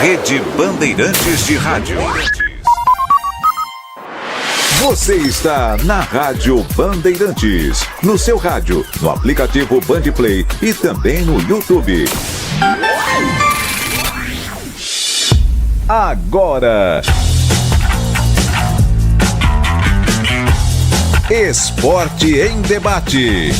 Rede Bandeirantes de Rádio. Você está na Rádio Bandeirantes, no seu rádio, no aplicativo Bandplay e também no YouTube. Agora, Esporte em Debate.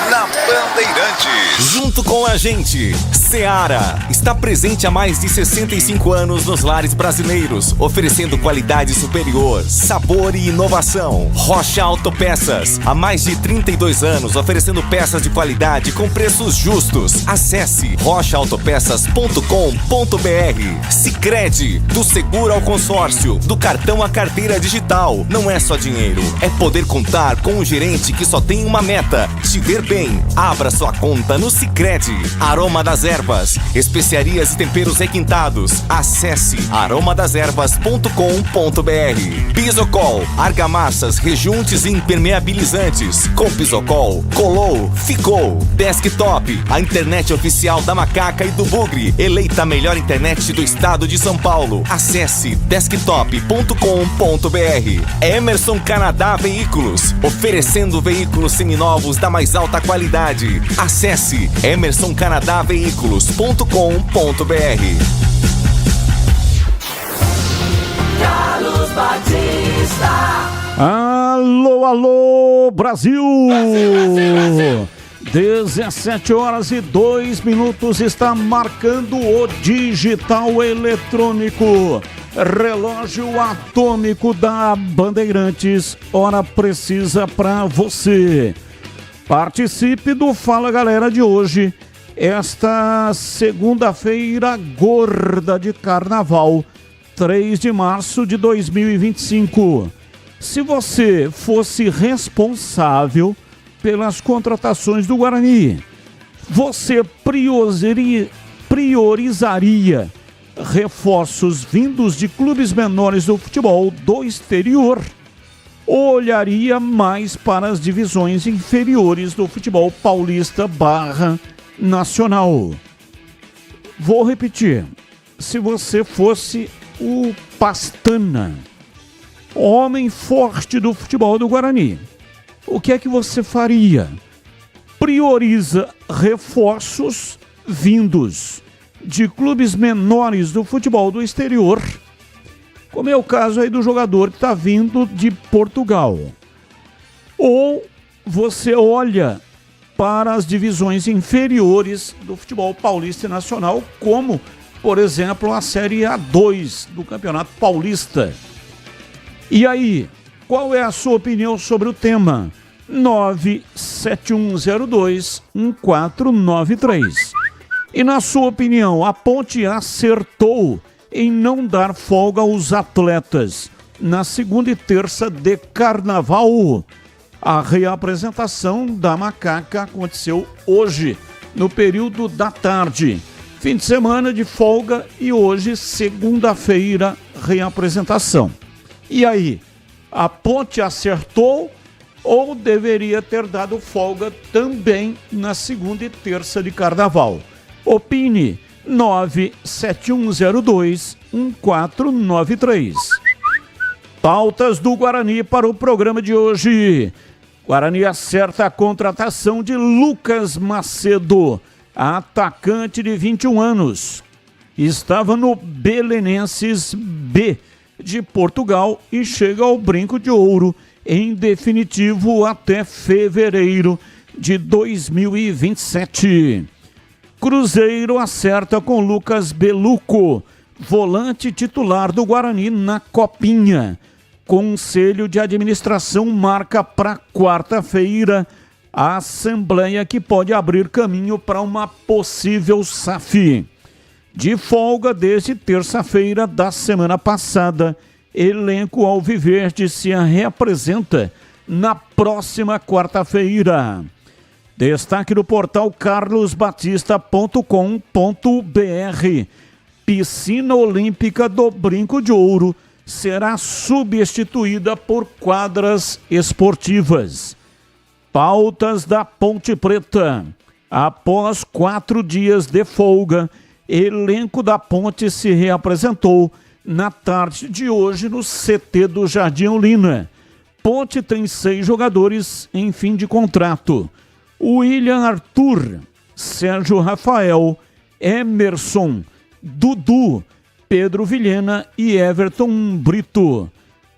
Na Bandeirantes. Junto com a gente, Seara está presente há mais de 65 anos nos lares brasileiros, oferecendo qualidade superior, sabor e inovação. Rocha Autopeças, há mais de 32 anos, oferecendo peças de qualidade com preços justos. Acesse rochaautopeças.com.br. Sicredi, do seguro ao consórcio, do cartão à carteira digital. Não é só dinheiro, é poder contar com um gerente que só tem uma meta: te ver bem. Abra sua conta no Sicredi. Aroma das Ervas, especiarias e temperos requintados. Acesse aromadeservas.com.br. Pisocol, argamassas, rejuntes e impermeabilizantes. Com Pisocol, colou, ficou. Desktop, a internet oficial da Macaca e do Bugre, eleita a melhor internet do estado de São Paulo. Acesse desktop.com.br. Emerson Canadá Veículos, oferecendo veículos seminovos da mais alta qualidade. Acesse emersoncanadaveículos.com.br. Carlos Batista. Alô, alô, Brasil! 17h02 está marcando o digital eletrônico. Relógio atômico da Bandeirantes, hora precisa para você. Participe do Fala Galera de hoje, esta segunda-feira gorda de carnaval, 3 de março de 2025. Se você fosse responsável pelas contratações do Guarani, você priorizaria reforços vindos de clubes menores do futebol do exterior? Olharia mais para as divisões inferiores do futebol paulista / nacional? Vou repetir. Se você fosse o Pastana, homem forte do futebol do Guarani, o que é que você faria? Prioriza reforços vindos de clubes menores do futebol do exterior, como é o caso aí do jogador que está vindo de Portugal. Ou você olha para as divisões inferiores do futebol paulista e nacional, como, por exemplo, a Série A2 do Campeonato Paulista. E aí, qual é a sua opinião sobre o tema? 971021493. E na sua opinião, a Ponte acertou em não dar folga aos atletas na segunda e terça de carnaval? A reapresentação da Macaca aconteceu hoje, no período da tarde. Fim de semana de folga e hoje, segunda-feira, reapresentação. E aí, a Ponte acertou ou deveria ter dado folga também na segunda e terça de carnaval? Opine. 971021493. Pautas do Guarani para o programa de hoje. Guarani acerta a contratação de Lucas Macedo, atacante de 21 anos. Estava no Belenenses B de Portugal e chega ao Brinco de Ouro, em definitivo até fevereiro de 2027. Cruzeiro acerta com Lucas Beluco, volante titular do Guarani na Copinha. Conselho de Administração marca para quarta-feira a assembleia que pode abrir caminho para uma possível SAF. De folga desde terça-feira da semana passada, elenco alviverde se reapresenta na próxima quarta-feira. Destaque do portal carlosbatista.com.br. Piscina Olímpica do Brinco de Ouro será substituída por quadras esportivas. Pautas da Ponte Preta. Após 4 dias de folga, elenco da Ponte se reapresentou na tarde de hoje no CT do Jardim Olina. Ponte tem 6 jogadores em fim de contrato. William Arthur, Sérgio Rafael, Emerson, Dudu, Pedro Vilhena e Everton Brito.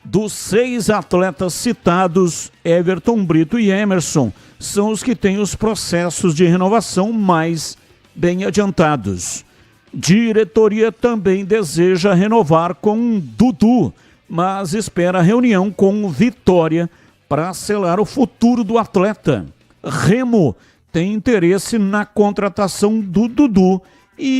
Dos 6 atletas citados, Everton Brito e Emerson são os que têm os processos de renovação mais bem adiantados. Diretoria também deseja renovar com Dudu, mas espera reunião com Vitória para selar o futuro do atleta. Remo tem interesse na contratação do Dudu e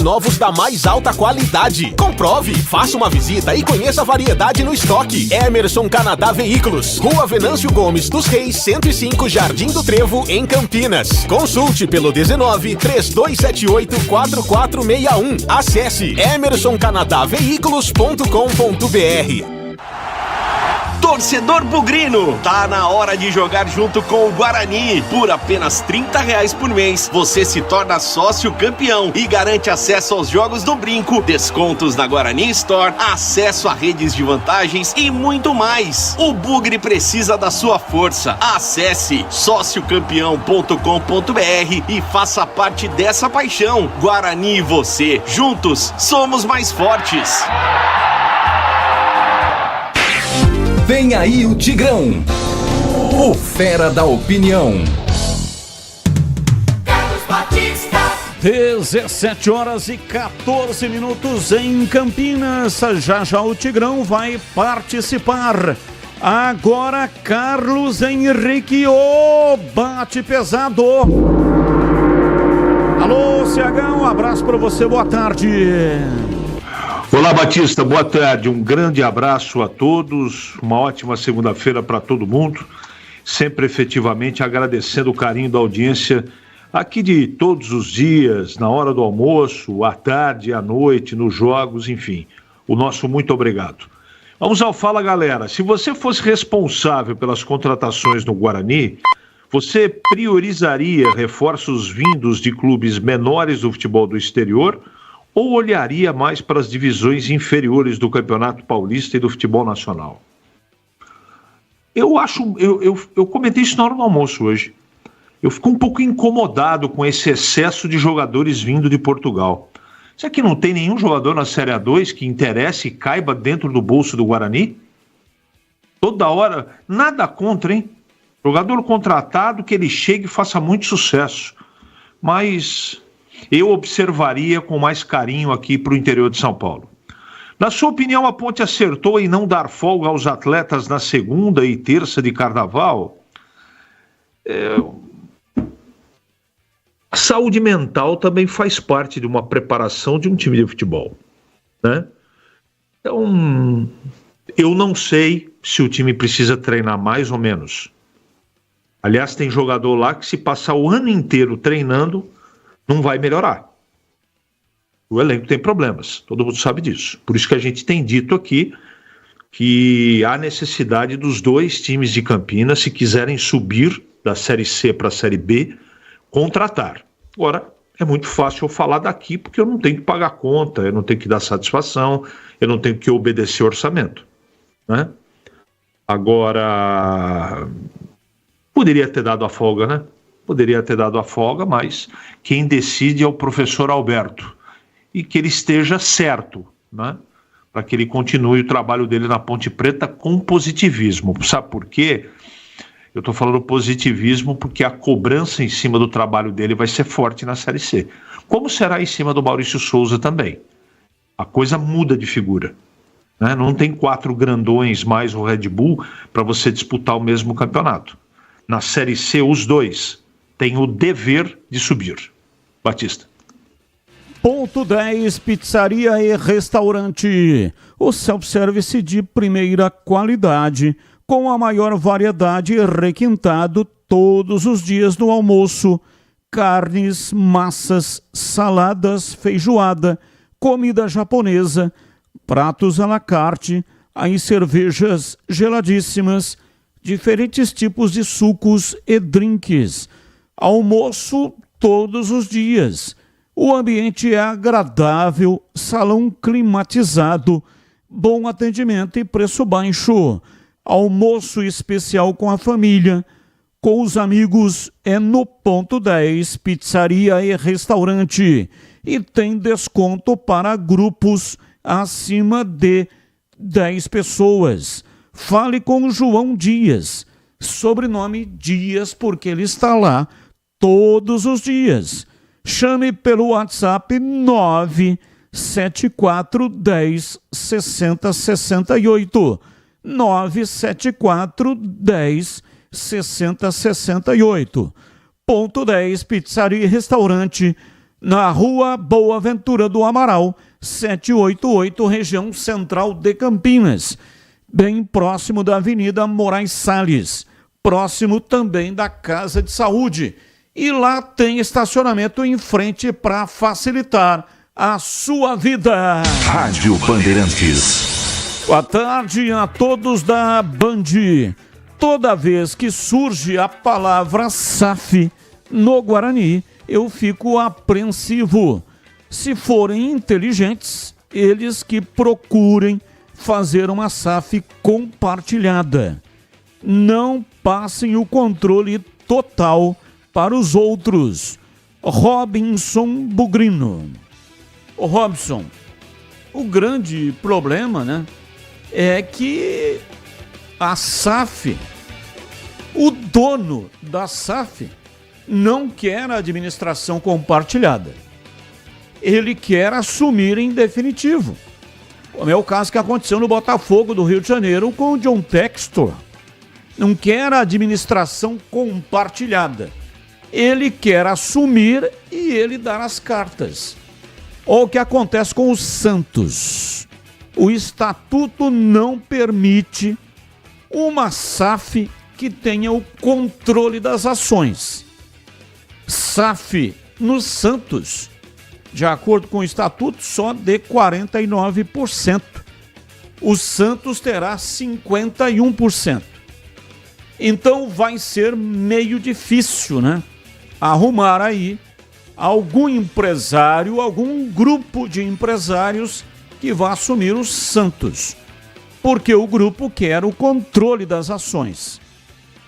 Novos da mais alta qualidade. Comprove, faça uma visita e conheça a variedade no estoque. Emerson Canadá Veículos, Rua Venâncio Gomes dos Reis, 105, Jardim do Trevo, em Campinas. Consulte pelo 19-3278-4461. Acesse emersoncanadaveículos.com.br. Torcedor bugrino, tá na hora de jogar junto com o Guarani. Por apenas R$30 por mês, você se torna sócio campeão e garante acesso aos jogos do Brinco, descontos na Guarani Store, acesso a redes de vantagens e muito mais. O Bugre precisa da sua força. Acesse sociocampeão.com.br e faça parte dessa paixão. Guarani e você, juntos, somos mais fortes. Vem aí o Tigrão, o fera da opinião. 17h14 em Campinas. Já já o Tigrão vai participar. Agora Carlos Henrique, bate pesado. Alô, CH, um abraço para você, boa tarde. Olá, Batista, boa tarde, um grande abraço a todos, uma ótima segunda-feira para todo mundo, sempre efetivamente agradecendo o carinho da audiência aqui de todos os dias, na hora do almoço, à tarde, à noite, nos jogos, enfim, o nosso muito obrigado. Vamos ao Fala, galera. Se você fosse responsável pelas contratações no Guarani, você priorizaria reforços vindos de clubes menores do futebol do exterior ou olharia mais para as divisões inferiores do Campeonato Paulista e do futebol nacional? Eu comentei isso na hora do almoço hoje. Eu fico um pouco incomodado com esse excesso de jogadores vindo de Portugal. Será que não tem nenhum jogador na Série A2 que interesse e caiba dentro do bolso do Guarani? Toda hora, nada contra, hein? Jogador contratado, que ele chegue e faça muito sucesso. Mas eu observaria com mais carinho aqui para o interior de São Paulo. Na sua opinião, a Ponte acertou em não dar folga aos atletas na segunda e terça de carnaval? A saúde mental também faz parte de uma preparação de um time de futebol, né? Então, eu não sei se o time precisa treinar mais ou menos. Aliás, tem jogador lá que, se passar o ano inteiro treinando, não vai melhorar. O elenco tem problemas, todo mundo sabe disso. Por isso que a gente tem dito aqui que há necessidade dos 2 times de Campinas, se quiserem subir da Série C para a Série B, contratar. Agora, é muito fácil eu falar daqui, porque eu não tenho que pagar conta, eu não tenho que dar satisfação, eu não tenho que obedecer orçamento, né? Agora, poderia ter dado a folga, né? Poderia ter dado a folga, mas quem decide é o professor Alberto. E que ele esteja certo, né? Para que ele continue o trabalho dele na Ponte Preta com positivismo. Sabe por quê? Eu estou falando positivismo porque a cobrança em cima do trabalho dele vai ser forte na Série C. Como será em cima do Maurício Souza também. A coisa muda de figura. né? Não tem 4 grandões mais o Red Bull para você disputar o mesmo campeonato. Na Série C, os 2 têm o dever de subir. Batista. Ponto 10, pizzaria e restaurante. O self-service de primeira qualidade, com a maior variedade requintado todos os dias no almoço. Carnes, massas, saladas, feijoada, comida japonesa, pratos à la carte, aí cervejas geladíssimas, diferentes tipos de sucos e drinks. Almoço todos os dias. O ambiente é agradável, salão climatizado, bom atendimento e preço baixo. Almoço especial com a família, com os amigos, é no Ponto 10, pizzaria e restaurante. E tem desconto para grupos acima de 10 pessoas. Fale com o João Dias, sobrenome Dias, porque ele está lá todos os dias. Chame pelo WhatsApp 974 10 60 68. 974 10 60 68. Ponto 10, pizzaria e restaurante, na Rua Boa Ventura do Amaral, 788, região central de Campinas, bem próximo da Avenida Moraes Salles, próximo também da Casa de Saúde. E lá tem estacionamento em frente para facilitar a sua vida. Rádio Bandeirantes. Boa tarde a todos da Band. Toda vez que surge a palavra SAF no Guarani, eu fico apreensivo. Se forem inteligentes, eles que procurem fazer uma SAF compartilhada. Não passem o controle total para os outros. Robinson Bugrino. Ô Robson, o grande problema, né, é que a SAF, o dono da SAF, não quer a administração compartilhada. Ele quer assumir em definitivo. Como é o caso que aconteceu no Botafogo do Rio de Janeiro com o John Textor. Não quer a administração compartilhada. Ele quer assumir e ele dar as cartas. Olha o que acontece com o Santos. O estatuto não permite uma SAF que tenha o controle das ações. SAF no Santos, de acordo com o estatuto, só de 49%. O Santos terá 51%. Então vai ser meio difícil, né? Arrumar aí algum empresário, algum grupo de empresários que vá assumir o Santos. Porque o grupo quer o controle das ações.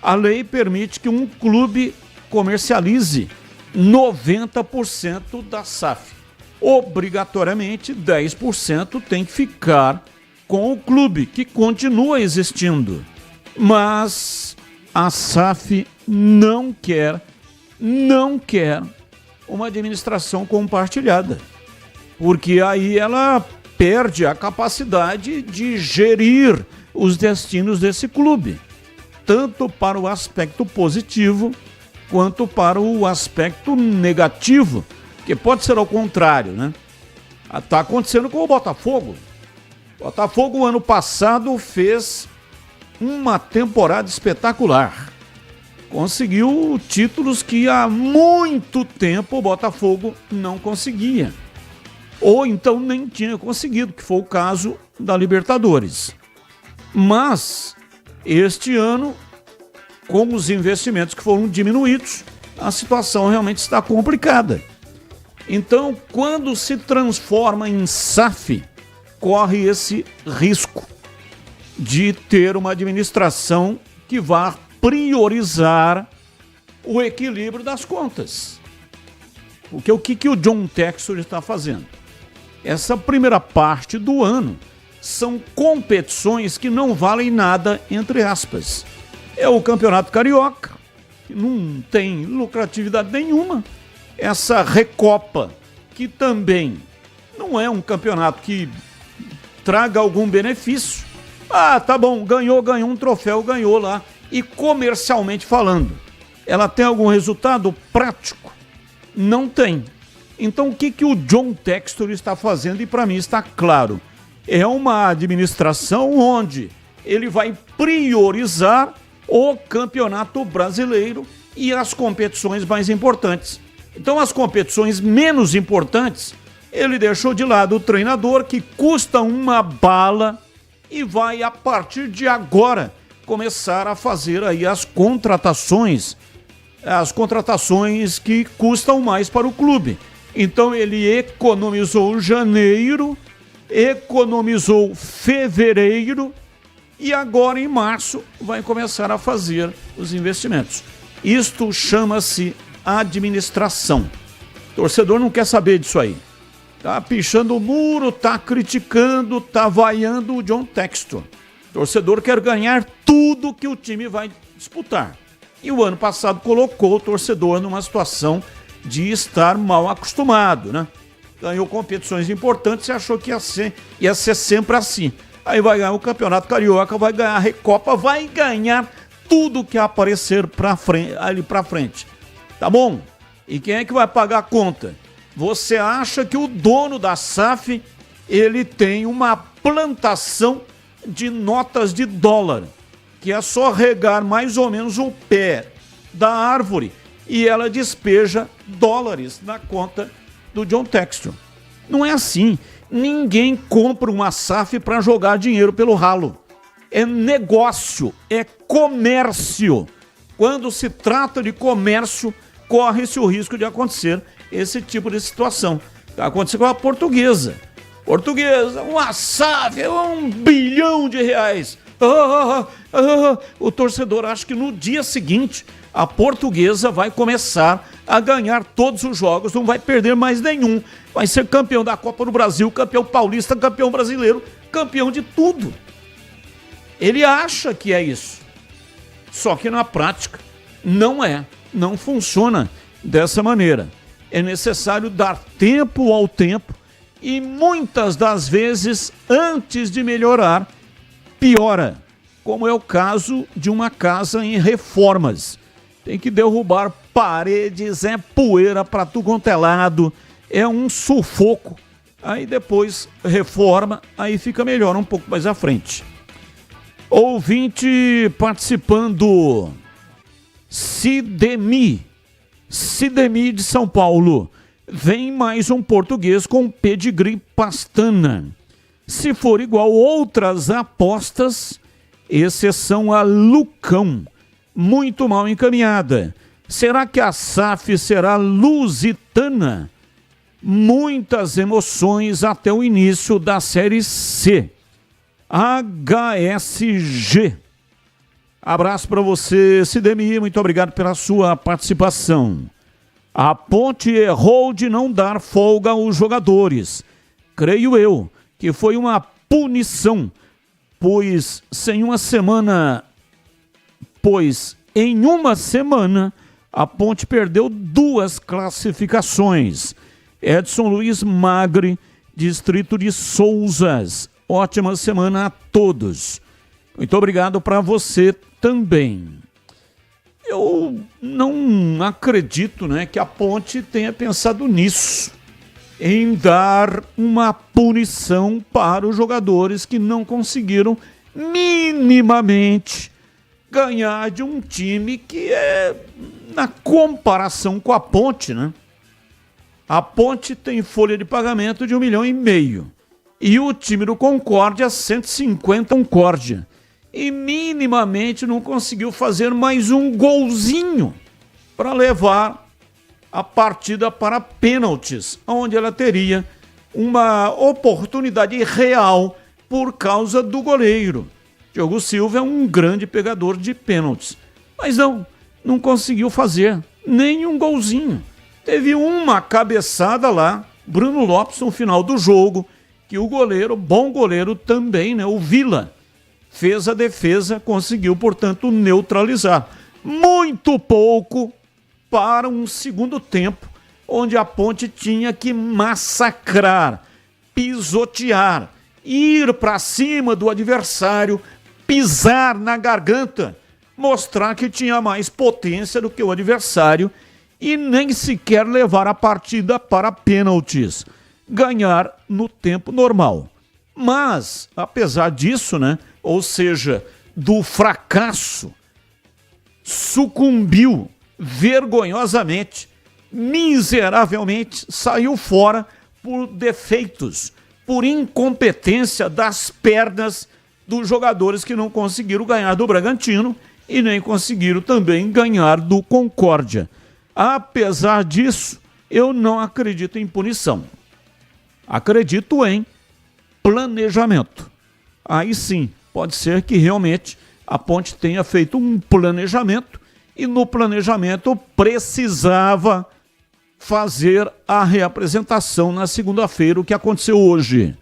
A lei permite que um clube comercialize 90% da SAF. Obrigatoriamente, 10% tem que ficar com o clube, que continua existindo. Mas a SAF não quer uma administração compartilhada. Porque aí ela perde a capacidade de gerir os destinos desse clube, tanto para o aspecto positivo quanto para o aspecto negativo, que pode ser ao contrário, né? Está acontecendo com o Botafogo. O Botafogo, ano passado, fez uma temporada espetacular. Conseguiu títulos que há muito tempo o Botafogo não conseguia. Ou então nem tinha conseguido, que foi o caso da Libertadores. Mas, este ano, com os investimentos que foram diminuídos, a situação realmente está complicada. Então, quando se transforma em SAF, corre esse risco de ter uma administração que vá priorizar o equilíbrio das contas. Porque o que o John Textor está fazendo? Essa primeira parte do ano são competições que não valem nada, entre aspas. É o Campeonato Carioca, que não tem lucratividade nenhuma. Essa Recopa, que também não é um campeonato que traga algum benefício. Ah, tá bom, ganhou um troféu, ganhou lá. E comercialmente falando, ela tem algum resultado prático? Não tem. Então o que o John Textor está fazendo? E para mim está claro. É uma administração onde ele vai priorizar o Campeonato Brasileiro e as competições mais importantes. Então as competições menos importantes, ele deixou de lado o treinador, que custa uma bala, e vai a partir de agora começar a fazer aí as contratações que custam mais para o clube. Então ele economizou janeiro, economizou fevereiro e agora em março vai começar a fazer os investimentos. Isto chama-se administração. O torcedor não quer saber disso aí. Tá pichando o muro, tá criticando, tá vaiando o John Textor. O torcedor quer ganhar tudo que o time vai disputar. E o ano passado colocou o torcedor numa situação de estar mal acostumado, né? Ganhou competições importantes e achou que ia ser sempre assim. Aí vai ganhar o Campeonato Carioca, vai ganhar a Recopa, vai ganhar tudo que aparecer ali pra frente. Tá bom? E quem é que vai pagar a conta? Você acha que o dono da SAF, ele tem uma plantação de notas de dólar, que é só regar mais ou menos o pé da árvore e ela despeja dólares na conta do John Textor. Não é assim. Ninguém compra uma SAF para jogar dinheiro pelo ralo. É negócio, é comércio. Quando se trata de comércio, corre-se o risco de acontecer esse tipo de situação. Aconteceu com a Portuguesa. Portuguesa, uma SAF, R$1 bilhão. O torcedor acha que no dia seguinte a Portuguesa vai começar a ganhar todos os jogos, não vai perder mais nenhum. Vai ser campeão da Copa do Brasil, campeão paulista, campeão brasileiro, campeão de tudo. Ele acha que é isso. Só que na prática não é, não funciona dessa maneira. É necessário dar tempo ao tempo e muitas das vezes, antes de melhorar, piora. Como é o caso de uma casa em reformas. Tem que derrubar paredes, é poeira para tudo quanto é lado, é um sufoco. Aí depois reforma, aí fica melhor um pouco mais à frente. Ouvinte participando, Sidemi de São Paulo. Vem mais um português com pedigree pastana. Se for igual outras apostas, exceção a Lucão, muito mal encaminhada. Será que a SAF será lusitana? Muitas emoções até o início da Série C. HSG. Abraço para você, Sidemi, muito obrigado pela sua participação. A Ponte errou de não dar folga aos jogadores. Creio eu que foi uma punição, pois em uma semana a Ponte perdeu 2 classificações. Edson Luiz Magre, distrito de Souzas. Ótima semana a todos. Muito obrigado para você também. Eu não acredito, que a Ponte tenha pensado nisso, em dar uma punição para os jogadores que não conseguiram minimamente ganhar de um time que é, na comparação com a Ponte, A Ponte tem folha de pagamento de 1,5 milhão. E o time do Concórdia, 150 Concórdia. E minimamente não conseguiu fazer mais um golzinho para levar a partida para pênaltis, onde ela teria uma oportunidade real por causa do goleiro. Diogo Silva é um grande pegador de pênaltis, mas não conseguiu fazer nenhum golzinho. Teve uma cabeçada lá, Bruno Lopes, no final do jogo, que o goleiro, bom goleiro também, o Vila, fez a defesa, conseguiu, portanto, neutralizar. Muito pouco para um segundo tempo, onde a Ponte tinha que massacrar, pisotear ir para cima do adversário, pisar na garganta, mostrar que tinha mais potência do que o adversário e nem sequer levar a partida para pênaltis, ganhar no tempo normal. Mas, apesar disso, né, ou seja, do fracasso, sucumbiu vergonhosamente, miseravelmente, saiu fora por defeitos, por incompetência das pernas dos jogadores que não conseguiram ganhar do Bragantino e nem conseguiram também ganhar do Concórdia. Apesar disso, eu não acredito em punição. Acredito em planejamento. Aí sim, pode ser que realmente a Ponte tenha feito um planejamento e no planejamento precisava fazer a reapresentação na segunda-feira, o que aconteceu hoje.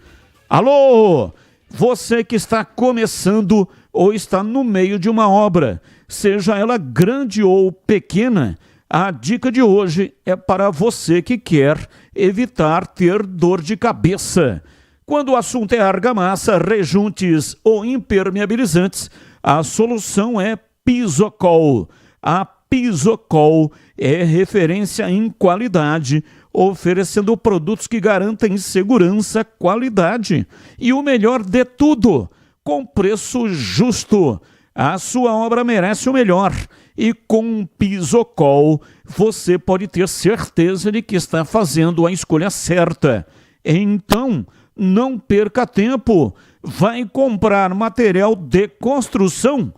Alô, você que está começando ou está no meio de uma obra, seja ela grande ou pequena, a dica de hoje é para você que quer evitar ter dor de cabeça. Quando o assunto é argamassa, rejuntes ou impermeabilizantes, a solução é Pisocol. A Pisocol é referência em qualidade, oferecendo produtos que garantem segurança, qualidade e o melhor de tudo, com preço justo. A sua obra merece o melhor e com Pisocol você pode ter certeza de que está fazendo a escolha certa. Então, não perca tempo. Vai comprar material de construção?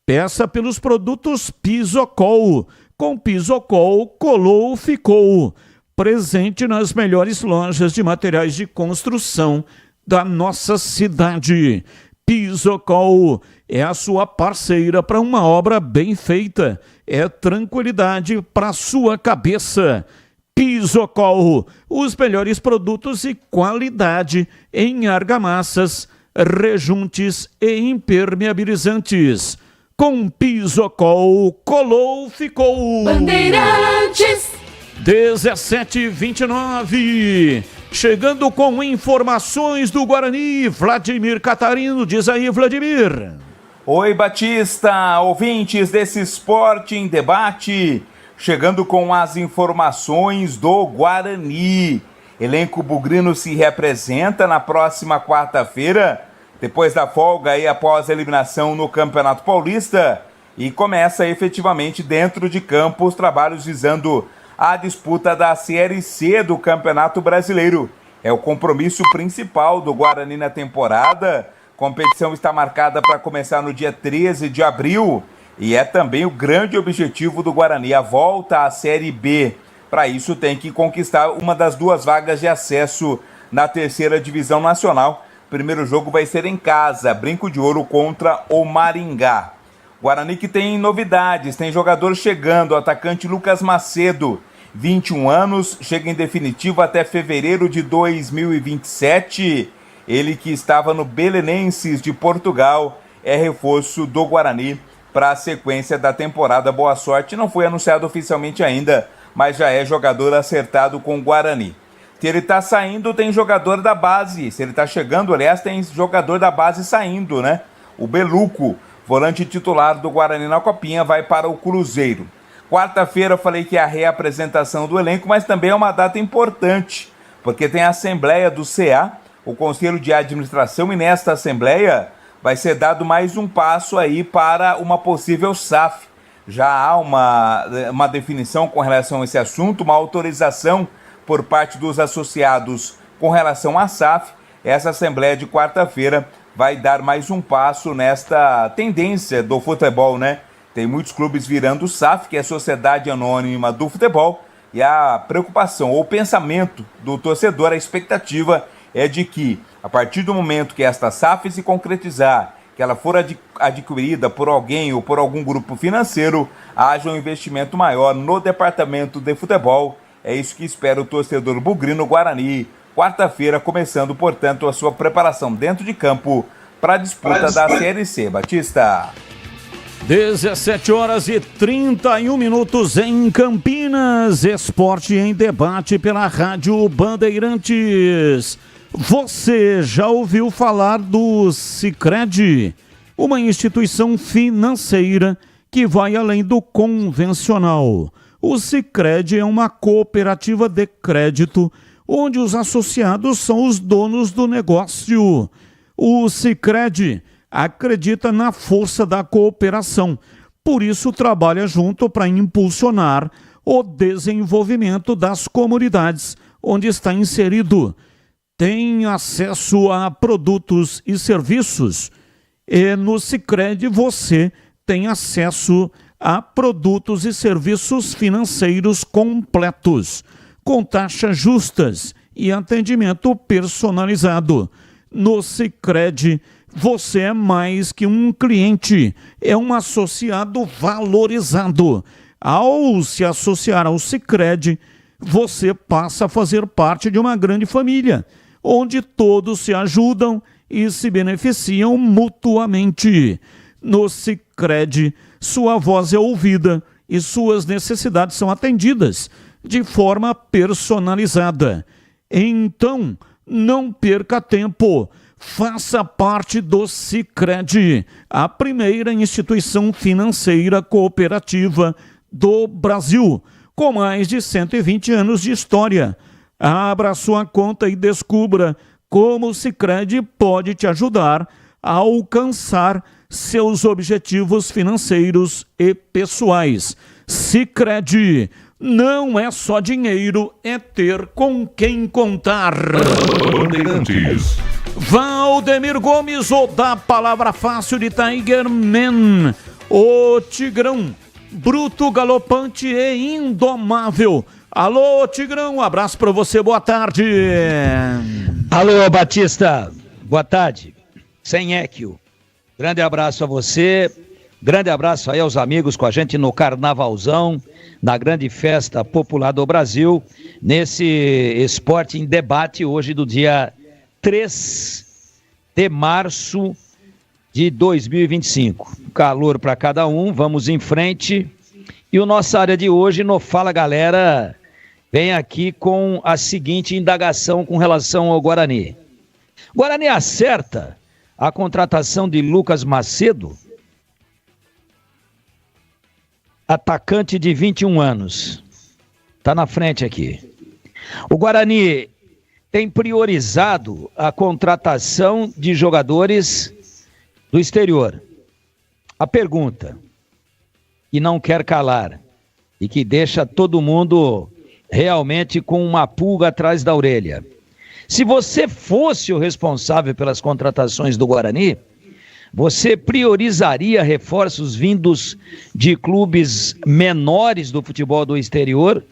Peça pelos produtos Pisocol. Com Pisocol, colou, ficou. Presente nas melhores lojas de materiais de construção da nossa cidade. Pisocol é a sua parceira para uma obra bem feita. É tranquilidade para sua cabeça. Pisocol, os melhores produtos e qualidade em argamassas, rejuntes e impermeabilizantes. Com Pisocol, colou, ficou. Bandeirantes. 17h29. Chegando com informações do Guarani, Vladimir Catarino. Diz aí, Vladimir. Oi, Batista, ouvintes desse Esporte em Debate. Chegando com as informações do Guarani. Elenco bugrino se representa na próxima quarta-feira, depois da folga e após a eliminação no Campeonato Paulista, e começa efetivamente dentro de campo os trabalhos visando a disputa da Série C do Campeonato Brasileiro. É o compromisso principal do Guarani na temporada. A competição está marcada para começar no dia 13 de abril e é também o grande objetivo do Guarani, a volta à Série B. Para isso tem que conquistar uma das duas vagas de acesso na terceira divisão nacional. O primeiro jogo vai ser em casa, Brinco de Ouro contra o Maringá. Guarani que tem novidades, tem jogador chegando, o atacante Lucas Macedo, 21 anos, chega em definitivo até fevereiro de 2027. Ele que estava no Belenenses de Portugal, é reforço do Guarani para a sequência da temporada. Boa sorte, não foi anunciado oficialmente ainda, mas já é jogador acertado com o Guarani. Se ele está saindo, tem jogador da base. Se ele está chegando, aliás, tem jogador da base saindo, né? O Beluco, volante titular do Guarani na Copinha, vai para o Cruzeiro. Quarta-feira eu falei que é a reapresentação do elenco, mas também é uma data importante, porque tem a Assembleia do CA, o Conselho de Administração, e nesta Assembleia vai ser dado mais um passo aí para uma possível SAF. Já há uma definição com relação a esse assunto, uma autorização por parte dos associados com relação à SAF. Essa Assembleia de quarta-feira vai dar mais um passo nesta tendência do futebol, né? Tem muitos clubes virando SAF, que é a Sociedade Anônima do Futebol, e a preocupação ou o pensamento do torcedor, a expectativa é de que, a partir do momento que esta SAF se concretizar, que ela for adquirida por alguém ou por algum grupo financeiro, haja um investimento maior no departamento de futebol. É isso que espera o torcedor bugrino Guarani. Quarta-feira, começando, portanto, a sua preparação dentro de campo para a disputa da Série C. Batista. 17h31 em Campinas. Esporte em Debate pela Rádio Bandeirantes. Você já ouviu falar do Sicredi? Uma instituição financeira que vai além do convencional. O Sicredi é uma cooperativa de crédito onde os associados são os donos do negócio. O Sicredi acredita na força da cooperação, por isso trabalha junto para impulsionar o desenvolvimento das comunidades onde está inserido. Tem acesso a produtos e serviços. E no Sicredi você tem acesso a produtos e serviços financeiros completos, com taxas justas e atendimento personalizado. No Sicredi você é mais que um cliente, é um associado valorizado. Ao se associar ao Sicredi, você passa a fazer parte de uma grande família, onde todos se ajudam e se beneficiam mutuamente. No Sicredi, sua voz é ouvida e suas necessidades são atendidas de forma personalizada. Então, não perca tempo. Faça parte do Sicredi, a primeira instituição financeira cooperativa do Brasil, com mais de 120 anos de história. Abra sua conta e descubra como o Sicredi pode te ajudar a alcançar seus objetivos financeiros e pessoais. Sicredi não é só dinheiro, é ter com quem contar. Bandeirantes. Valdemir Gomes, o da palavra fácil de Tiger Man, o Tigrão, bruto, galopante e indomável. Alô, Tigrão, um abraço para você, boa tarde. Alô, Batista, boa tarde. Sem equio. Grande abraço a você, grande abraço aí aos amigos com a gente no Carnavalzão, na grande festa popular do Brasil, nesse Esporte em Debate, hoje do dia 3 de março de 2025. Calor para cada um, vamos em frente. E a nossa área de hoje no Fala Galera vem aqui com a seguinte indagação com relação ao Guarani. Guarani acerta a contratação de Lucas Macedo, atacante de 21 anos. Está na frente aqui. O Guarani tem priorizado a contratação de jogadores do exterior. A pergunta, que não quer calar e que deixa todo mundo realmente com uma pulga atrás da orelha. Se você fosse o responsável pelas contratações do Guarani, você priorizaria reforços vindos de clubes menores do futebol do exterior,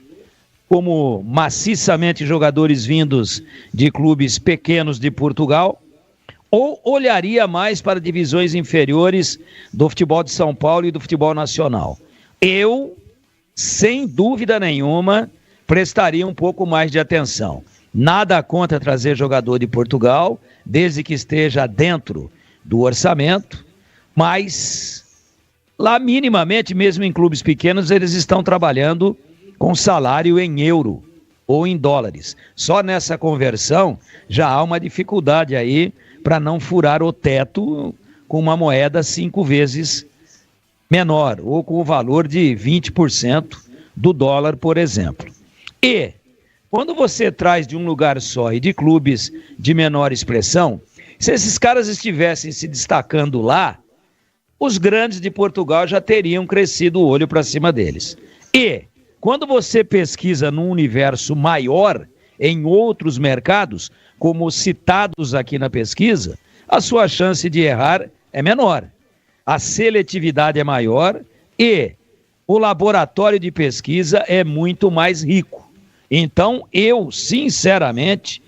como maciçamente jogadores vindos de clubes pequenos de Portugal, ou olharia mais para divisões inferiores do futebol de São Paulo e do futebol nacional? Eu, sem dúvida nenhuma, prestaria um pouco mais de atenção. Nada contra trazer jogador de Portugal, desde que esteja dentro do orçamento, mas lá minimamente, mesmo em clubes pequenos, eles estão trabalhando com salário em euro ou em dólares. Só nessa conversão já há uma dificuldade aí para não furar o teto com uma moeda 5 vezes menor, ou com o valor de 20% do dólar, por exemplo. E quando você traz de um lugar só e de clubes de menor expressão, se esses caras estivessem se destacando lá, os grandes de Portugal já teriam crescido o olho para cima deles. E quando você pesquisa num universo maior, em outros mercados, como citados aqui na pesquisa, a sua chance de errar é menor. A seletividade é maior e o laboratório de pesquisa é muito mais rico. Então, eu, sinceramente,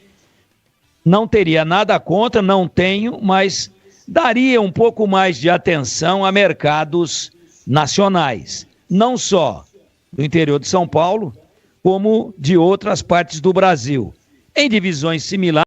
não teria nada contra, não tenho, mas daria um pouco mais de atenção a mercados nacionais. Não só do interior de São Paulo, como de outras partes do Brasil. Em divisões similares,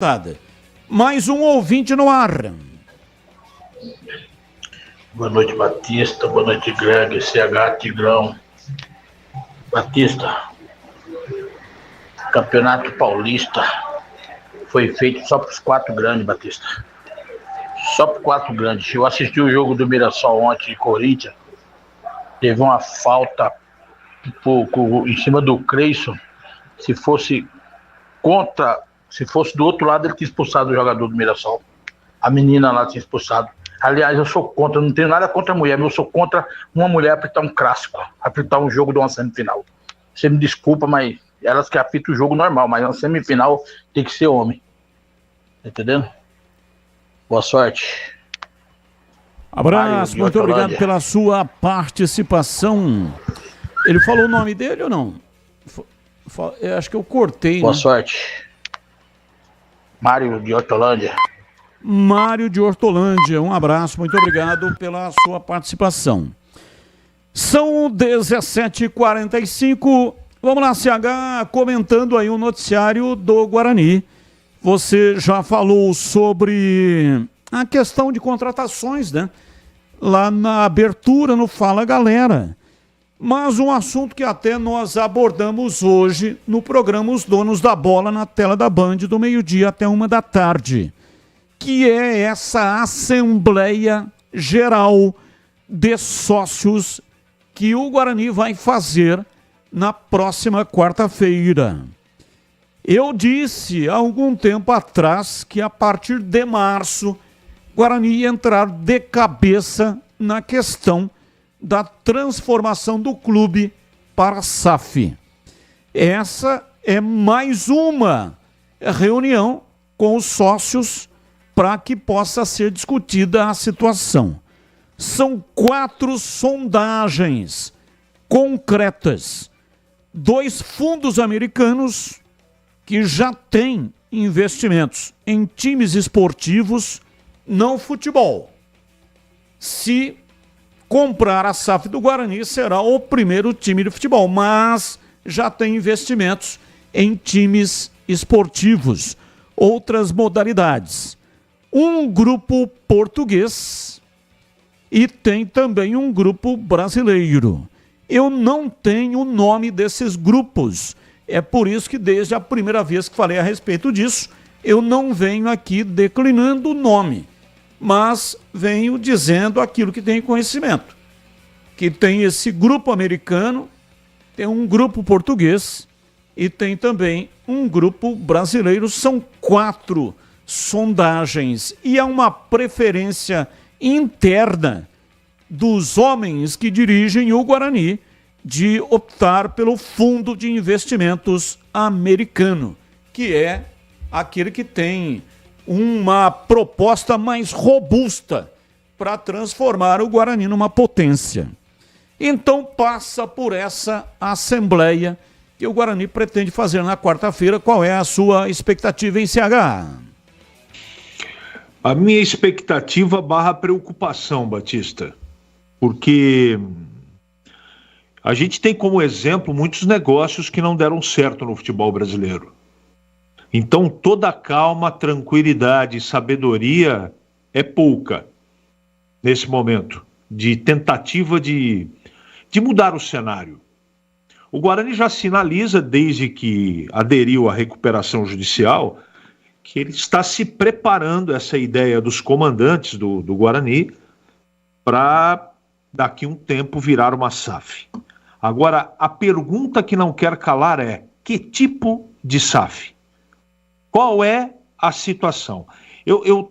apertada. Mais um ouvinte no ar. Boa noite, Batista. Boa noite, Greg, CH, Tigrão. Batista, Campeonato Paulista foi feito só para os 4 grandes, Batista. Só para 4 grandes. Eu assisti o jogo do Mirassol ontem de Corinthians. Teve uma falta em cima do Creyson. Se fosse do outro lado, ele tinha expulsado o jogador do Mirassol. A menina lá tinha expulsado. Aliás, eu sou contra, não tenho nada contra a mulher, mas eu sou contra uma mulher apitar um clássico, apitar um jogo de uma semifinal. Você me desculpa, mas elas que apitam o jogo normal, mas na semifinal tem que ser homem. Tá entendendo? Boa sorte. Abraço, muito obrigado pela sua participação. Ele falou o nome dele ou não? Eu acho que eu cortei. Boa sorte. Mário de Hortolândia. Mário de Hortolândia, um abraço, muito obrigado pela sua participação. São 17h45, vamos lá, CH, comentando aí o noticiário do Guarani. Você já falou sobre a questão de contratações, né? Lá na abertura no Fala Galera. Mas um assunto que até nós abordamos hoje no programa Os Donos da Bola na tela da Band do meio-dia até 13h. Que é essa Assembleia Geral de Sócios que o Guarani vai fazer na próxima quarta-feira. Eu disse há algum tempo atrás que a partir de março, o Guarani ia entrar de cabeça na questão da transformação do clube para SAF. Essa é mais uma reunião com os sócios para que possa ser discutida a situação. São 4 sondagens concretas. 2 fundos americanos que já têm investimentos em times esportivos, não futebol. Se comprar a SAF do Guarani, será o primeiro time de futebol, mas já tem investimentos em times esportivos, outras modalidades. Um grupo português e tem também um grupo brasileiro. Eu não tenho o nome desses grupos. É por isso que desde a primeira vez que falei a respeito disso, eu não venho aqui declinando o nome, mas venho dizendo aquilo que tenho conhecimento. Que tem esse grupo americano, tem um grupo português e tem também um grupo brasileiro. São 4 sondagens e há uma preferência interna dos homens que dirigem o Guarani de optar pelo fundo de investimentos americano, que é aquele que tem uma proposta mais robusta para transformar o Guarani numa potência. Então passa por essa assembleia que o Guarani pretende fazer na quarta-feira. Qual é a sua expectativa em CH? A minha expectativa / preocupação, Batista, porque a gente tem como exemplo muitos negócios que não deram certo no futebol brasileiro. Então toda calma, tranquilidade e sabedoria é pouca nesse momento de tentativa de mudar o cenário. O Guarani já sinaliza, desde que aderiu à recuperação judicial, que ele está se preparando, essa ideia dos comandantes do Guarani, para daqui um tempo virar uma SAF. Agora, a pergunta que não quer calar é: que tipo de SAF? Qual é a situação?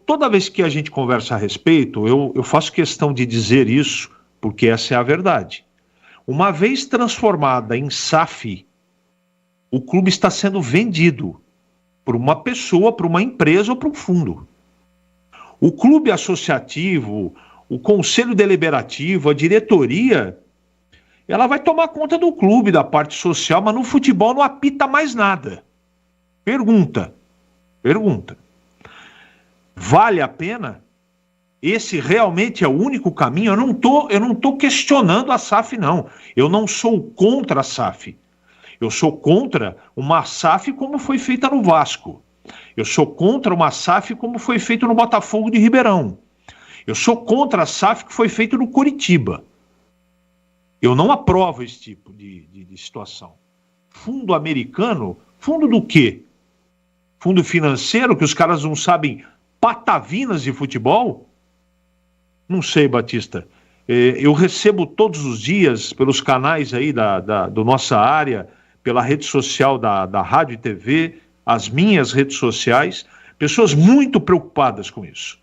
Toda vez que a gente conversa a respeito, eu faço questão de dizer isso, porque essa é a verdade. Uma vez transformada em SAF, o clube está sendo vendido por uma pessoa, por uma empresa ou por um fundo. O clube associativo, o conselho deliberativo, a diretoria, ela vai tomar conta do clube, da parte social, mas no futebol não apita mais nada. Pergunta. Vale a pena? Esse realmente é o único caminho? Eu não tô questionando a SAF, não. Eu não sou contra a SAF. Eu sou contra uma SAF como foi feita no Vasco. Eu sou contra uma SAF como foi feito no Botafogo de Ribeirão. Eu sou contra a SAF que foi feito no Coritiba. Eu não aprovo esse tipo de situação. Fundo americano, fundo do quê? Fundo financeiro, que os caras não sabem patavinas de futebol? Não sei, Batista. Eu recebo todos os dias, pelos canais aí do nossa área, pela rede social da Rádio e TV, as minhas redes sociais, pessoas muito preocupadas com isso.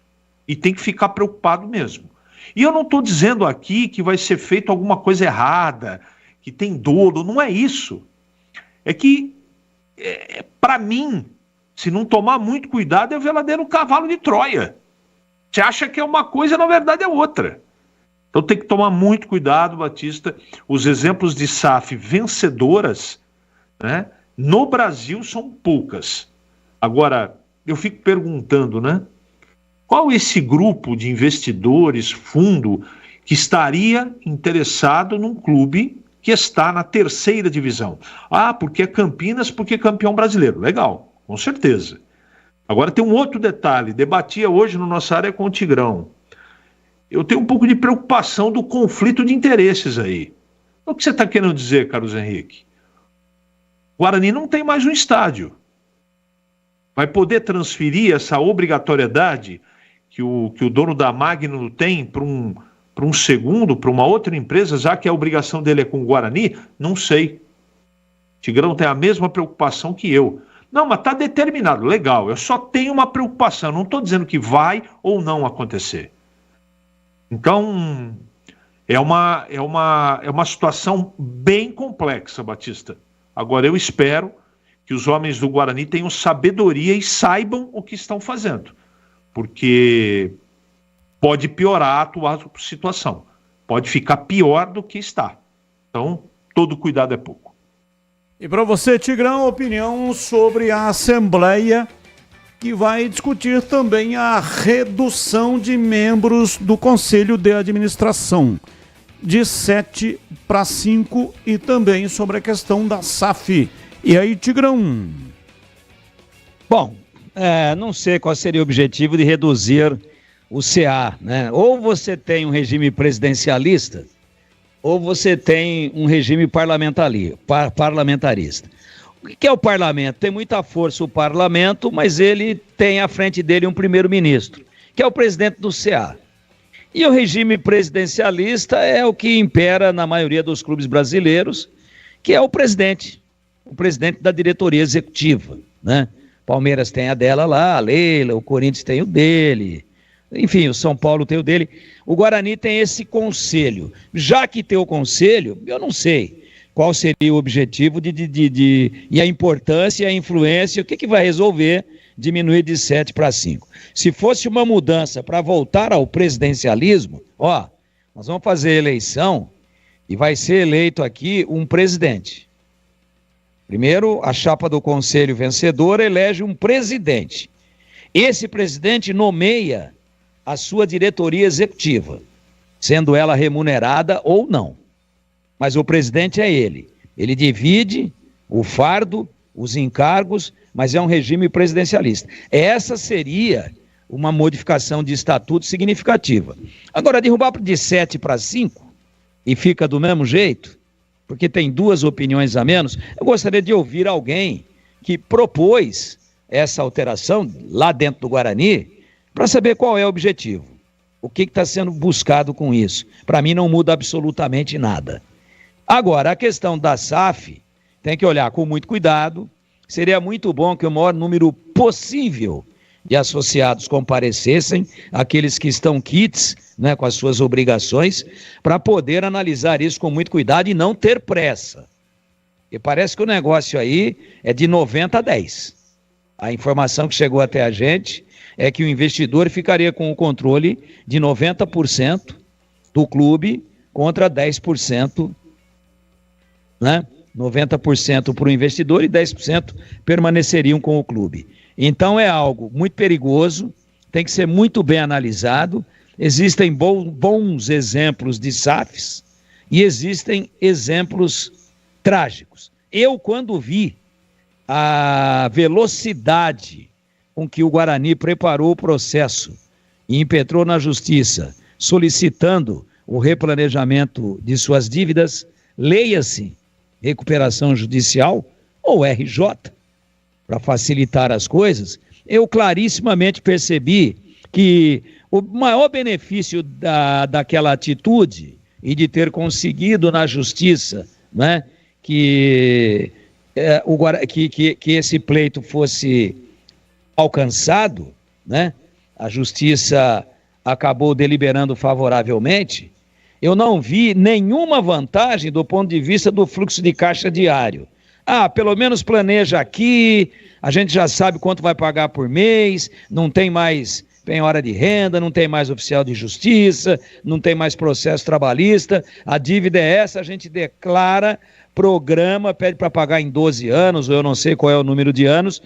E tem que ficar preocupado mesmo. E eu não estou dizendo aqui que vai ser feito alguma coisa errada, que tem dolo, não é isso. É que, para mim, se não tomar muito cuidado, é o verdadeiro cavalo de Troia. Você acha que é uma coisa, na verdade é outra. Então tem que tomar muito cuidado, Batista. Os exemplos de SAF vencedoras, né, no Brasil são poucas. Agora, eu fico perguntando, né? Qual esse grupo de investidores, fundo, que estaria interessado num clube que está na 3ª divisão? Ah, porque é Campinas, porque é campeão brasileiro. Legal, com certeza. Agora tem um outro detalhe, debatia hoje na nossa área com o Tigrão. Eu tenho um pouco de preocupação do conflito de interesses aí. O que você está querendo dizer, Carlos Henrique? O Guarani não tem mais um estádio. Vai poder transferir essa obrigatoriedade que o dono da Magno tem para um segundo, para uma outra empresa, já que a obrigação dele é com o Guarani? Não sei. Tigrão tem a mesma preocupação que eu. Não, mas está determinado, legal. Eu só tenho uma preocupação, não estou dizendo que vai ou não acontecer. Então, é uma situação bem complexa, Batista. Agora, eu espero que os homens do Guarani tenham sabedoria e saibam o que estão fazendo. Porque pode piorar a atual situação. Pode ficar pior do que está. Então, todo cuidado é pouco. E para você, Tigrão, opinião sobre a Assembleia, que vai discutir também a redução de membros do Conselho de Administração, de 7 para 5, e também sobre a questão da SAF. E aí, Tigrão? Bom, não sei qual seria o objetivo de reduzir o CA, né? Ou você tem um regime presidencialista, ou você tem um regime parlamentarista. O que é o parlamento? Tem muita força o parlamento, mas ele tem à frente dele um primeiro-ministro, que é o presidente do CA. E o regime presidencialista é o que impera na maioria dos clubes brasileiros, que é o presidente da diretoria executiva, né? Palmeiras tem a dela lá, a Leila, o Corinthians tem o dele, enfim, o São Paulo tem o dele. O Guarani tem esse conselho. Já que tem o conselho, eu não sei qual seria o objetivo e a importância e a influência, o que vai resolver diminuir de 7 para 5. Se fosse uma mudança para voltar ao presidencialismo, nós vamos fazer eleição e vai ser eleito aqui um presidente. Primeiro, a chapa do conselho vencedora elege um presidente. Esse presidente nomeia a sua diretoria executiva, sendo ela remunerada ou não. Mas o presidente é ele. Ele divide o fardo, os encargos, mas é um regime presidencialista. Essa seria uma modificação de estatuto significativa. Agora, derrubar de 7 para 5 e fica do mesmo jeito, porque tem 2 opiniões a menos, eu gostaria de ouvir alguém que propôs essa alteração lá dentro do Guarani para saber qual é o objetivo. O que está sendo buscado com isso? Para mim não muda absolutamente nada. Agora, a questão da SAF tem que olhar com muito cuidado. Seria muito bom que o maior número possível de associados comparecessem, aqueles que estão quites, né, com as suas obrigações, para poder analisar isso com muito cuidado e não ter pressa. E parece que o negócio aí é de 90 a 10. A informação que chegou até a gente é que o investidor ficaria com o controle de 90% do clube contra 10%, né? 90% para o investidor e 10% permaneceriam com o clube. Então é algo muito perigoso, tem que ser muito bem analisado. Existem bons exemplos de SAFs e existem exemplos trágicos. Eu, quando vi a velocidade com que o Guarani preparou o processo e impetrou na Justiça, solicitando o replanejamento de suas dívidas, leia-se recuperação judicial ou RJ, para facilitar as coisas, eu clarissimamente percebi que o maior benefício daquela atitude e de ter conseguido na Justiça, né, que esse pleito fosse alcançado, né, a Justiça acabou deliberando favoravelmente, eu não vi nenhuma vantagem do ponto de vista do fluxo de caixa diário. Pelo menos planeja aqui, a gente já sabe quanto vai pagar por mês, não tem mais penhora de renda, não tem mais oficial de justiça, não tem mais processo trabalhista, a dívida é essa, a gente declara, programa, pede para pagar em 12 anos, ou eu não sei qual é o número de anos,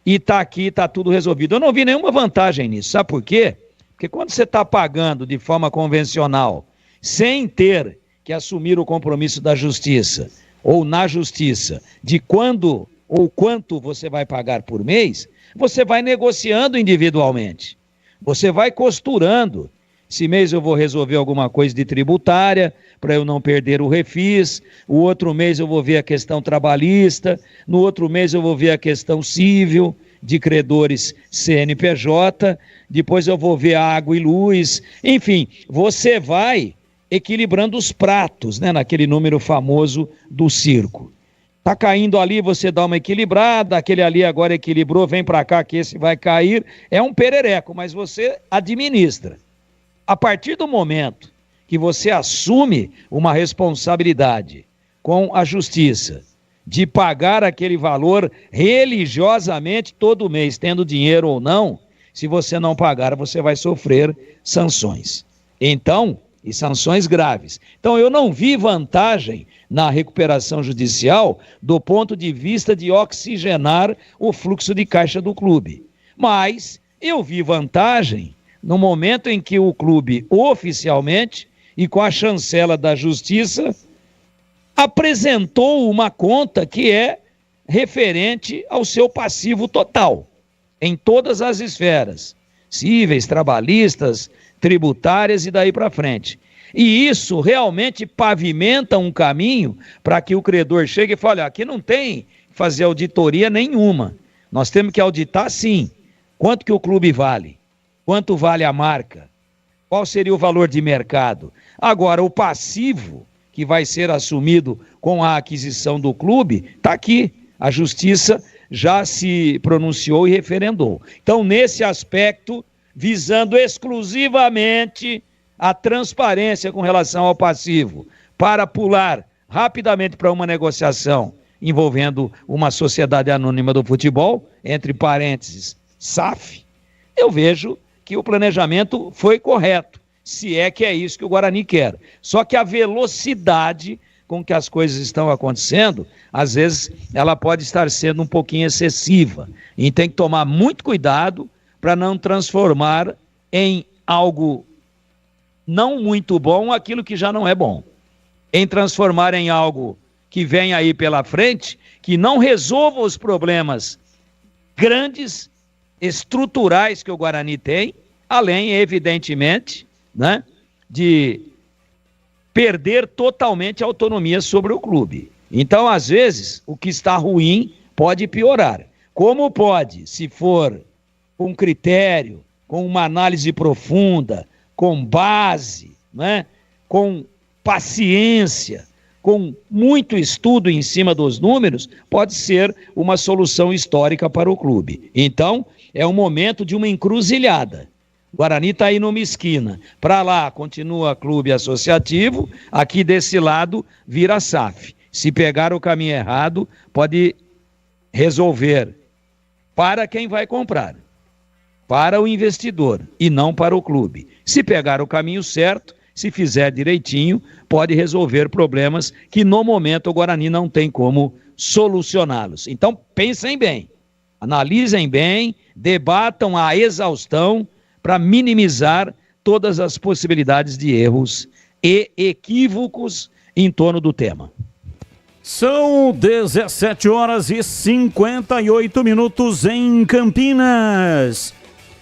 e está aqui, está tudo resolvido. Eu não vi nenhuma vantagem nisso, sabe por quê? Porque quando você está pagando de forma convencional, sem ter que assumir o compromisso da justiça, ou na justiça, de quando ou quanto você vai pagar por mês, você vai negociando individualmente. Você vai costurando. Esse mês eu vou resolver alguma coisa de tributária, para eu não perder o refis. O outro mês eu vou ver a questão trabalhista. No outro mês eu vou ver a questão civil, de credores CNPJ. Depois eu vou ver água e luz. Enfim, você vai equilibrando os pratos, né, naquele número famoso do circo. Tá caindo ali, você dá uma equilibrada, aquele ali agora equilibrou, vem para cá que esse vai cair. É um perereco, mas você administra. A partir do momento que você assume uma responsabilidade com a justiça de pagar aquele valor religiosamente todo mês, tendo dinheiro ou não, se você não pagar, você vai sofrer sanções. Então, e sanções graves. Então, eu não vi vantagem na recuperação judicial do ponto de vista de oxigenar o fluxo de caixa do clube. Mas eu vi vantagem no momento em que o clube oficialmente e com a chancela da Justiça apresentou uma conta que é referente ao seu passivo total, em todas as esferas, cíveis, trabalhistas, tributárias e daí para frente. E isso realmente pavimenta um caminho para que o credor chegue e fale, aqui não tem que fazer auditoria nenhuma. Nós temos que auditar sim. Quanto que o clube vale? Quanto vale a marca? Qual seria o valor de mercado? Agora, o passivo que vai ser assumido com a aquisição do clube, está aqui. A Justiça já se pronunciou e referendou. Então, nesse aspecto, visando exclusivamente a transparência com relação ao passivo, para pular rapidamente para uma negociação envolvendo uma sociedade anônima do futebol, entre parênteses, SAF, eu vejo que o planejamento foi correto, se é que é isso que o Guarani quer. Só que a velocidade com que as coisas estão acontecendo, às vezes ela pode estar sendo um pouquinho excessiva, e tem que tomar muito cuidado para não transformar em algo não muito bom aquilo que já não é bom. Em transformar em algo que vem aí pela frente, que não resolva os problemas grandes, estruturais que o Guarani tem, além, evidentemente, né, de perder totalmente a autonomia sobre o clube. Então, às vezes, o que está ruim pode piorar. Como pode, se for com critério, com uma análise profunda, com base, né? Com paciência, com muito estudo em cima dos números, pode ser uma solução histórica para o clube. Então, é um momento de uma encruzilhada. O Guarani está aí numa esquina. Para lá, continua clube associativo, aqui desse lado, vira SAF. Se pegar o caminho errado, pode resolver para quem vai comprar, para o investidor e não para o clube. Se pegar o caminho certo, se fizer direitinho, pode resolver problemas que no momento o Guarani não tem como solucioná-los. Então pensem bem, analisem bem, debatam a exaustão para minimizar todas as possibilidades de erros e equívocos em torno do tema. São 17 horas e 58 minutos em Campinas.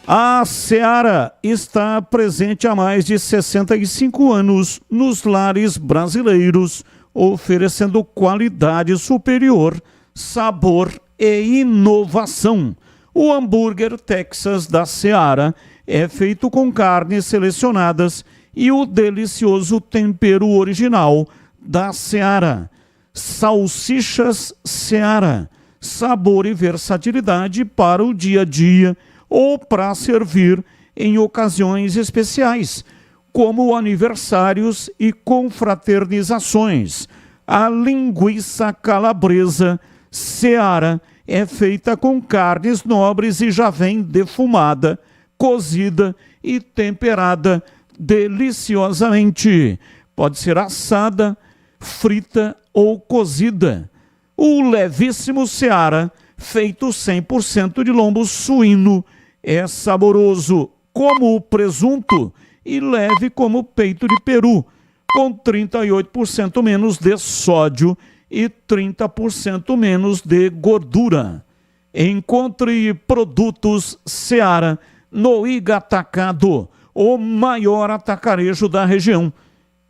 A Seara está presente há mais de 65 anos nos lares brasileiros, oferecendo qualidade superior, sabor e inovação. O hambúrguer Texas da Seara é feito com carnes selecionadas e o delicioso tempero original da Seara. Salsichas Seara, sabor e versatilidade para o dia a dia ou para servir em ocasiões especiais, como aniversários e confraternizações. A linguiça calabresa Seara é feita com carnes nobres e já vem defumada, cozida e temperada deliciosamente. Pode ser assada, frita ou cozida. O levíssimo Seara, feito 100% de lombo suíno, é saboroso como o presunto e leve como o peito de peru, com 38% menos de sódio e 30% menos de gordura. Encontre produtos Seara no Igatacado, o maior atacarejo da região.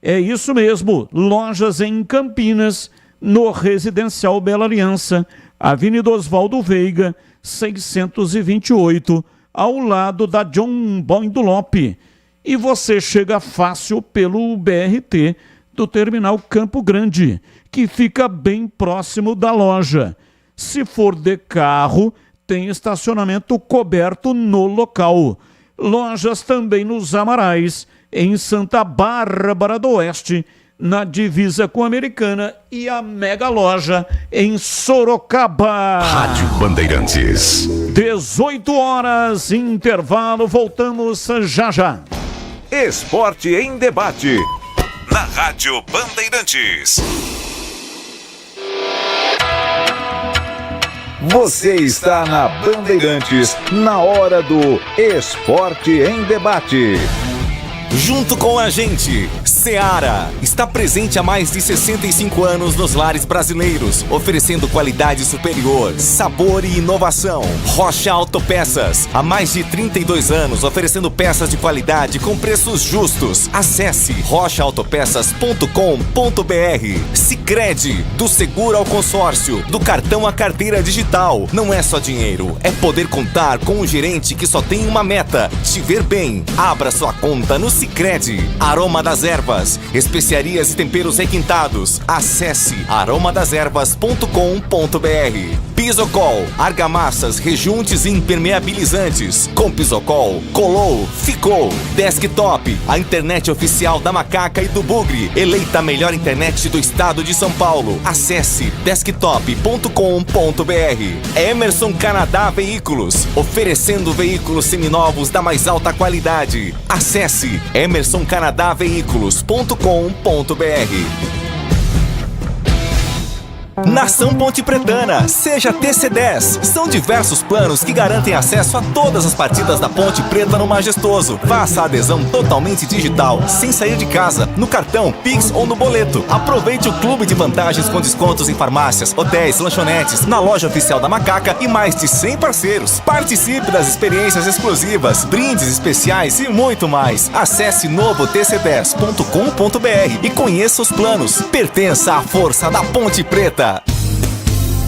É isso mesmo, lojas em Campinas, no Residencial Bela Aliança, Avenida Oswaldo Veiga, 628, ao lado da John Boindulop. E você chega fácil pelo BRT do Terminal Campo Grande, que fica bem próximo da loja. Se for de carro, tem estacionamento coberto no local. Lojas também nos Amarais, em Santa Bárbara do Oeste, na divisa com a Americana, e a Mega Loja em Sorocaba. Rádio Bandeirantes. 18 horas, intervalo, voltamos já já. Esporte em debate. Na Rádio Bandeirantes. Você está na Bandeirantes, na hora do Esporte em Debate. Junto com a gente, Seara está presente há mais de 65 anos nos lares brasileiros, oferecendo qualidade superior, sabor e inovação. Rocha Autopeças, há mais de 32 anos, oferecendo peças de qualidade com preços justos. Acesse rochaautopeças.com.br. Sicredi, do seguro ao consórcio, do cartão à carteira digital. Não é só dinheiro, é poder contar com um gerente que só tem uma meta: te ver bem. Abra sua conta no Sicredi. Aroma das Ervas, especiarias e temperos requintados. Acesse aromadeservas.com.br. Pisocol, argamassas, rejuntes e impermeabilizantes. Com Pisocol, colou, ficou. Desktop, a internet oficial da Macaca e do Bugre, eleita a melhor internet do estado de São Paulo. Acesse desktop.com.br. Emerson Canadá Veículos, oferecendo veículos seminovos da mais alta qualidade. Acesse emersoncanadaveículos.com.br. Nação Ponte Pretana, seja TC10. São diversos planos que garantem acesso a todas as partidas da Ponte Preta no Majestoso. Faça a adesão totalmente digital, sem sair de casa, no cartão, Pix ou no boleto. Aproveite o clube de vantagens com descontos em farmácias, hotéis, lanchonetes, na loja oficial da Macaca e mais de 100 parceiros. Participe das experiências exclusivas, brindes especiais e muito mais. Acesse novotc10.com.br e conheça os planos. Pertença à força da Ponte Preta.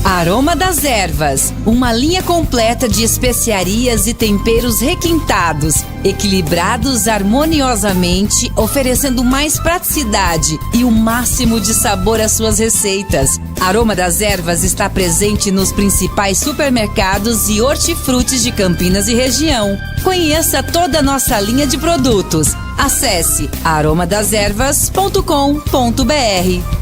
Aroma das Ervas, uma linha completa de especiarias e temperos requintados, equilibrados harmoniosamente, oferecendo mais praticidade e o máximo de sabor às suas receitas. Aroma das Ervas está presente nos principais supermercados e hortifrutis de Campinas e região. Conheça toda a nossa linha de produtos. Acesse aromadeservas.com.br.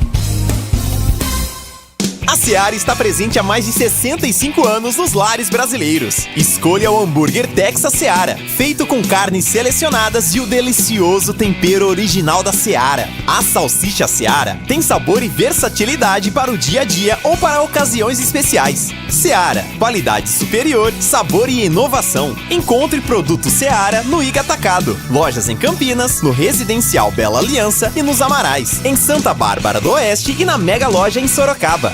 A Seara está presente há mais de 65 anos nos lares brasileiros. Escolha o hambúrguer Texas Seara, feito com carnes selecionadas e o delicioso tempero original da Seara. A salsicha Seara tem sabor e versatilidade para o dia a dia ou para ocasiões especiais. Seara, qualidade superior, sabor e inovação. Encontre produto Seara no Iga Atacado. Lojas em Campinas, no Residencial Bela Aliança e nos Amarais, em Santa Bárbara do Oeste e na Mega Loja em Sorocaba.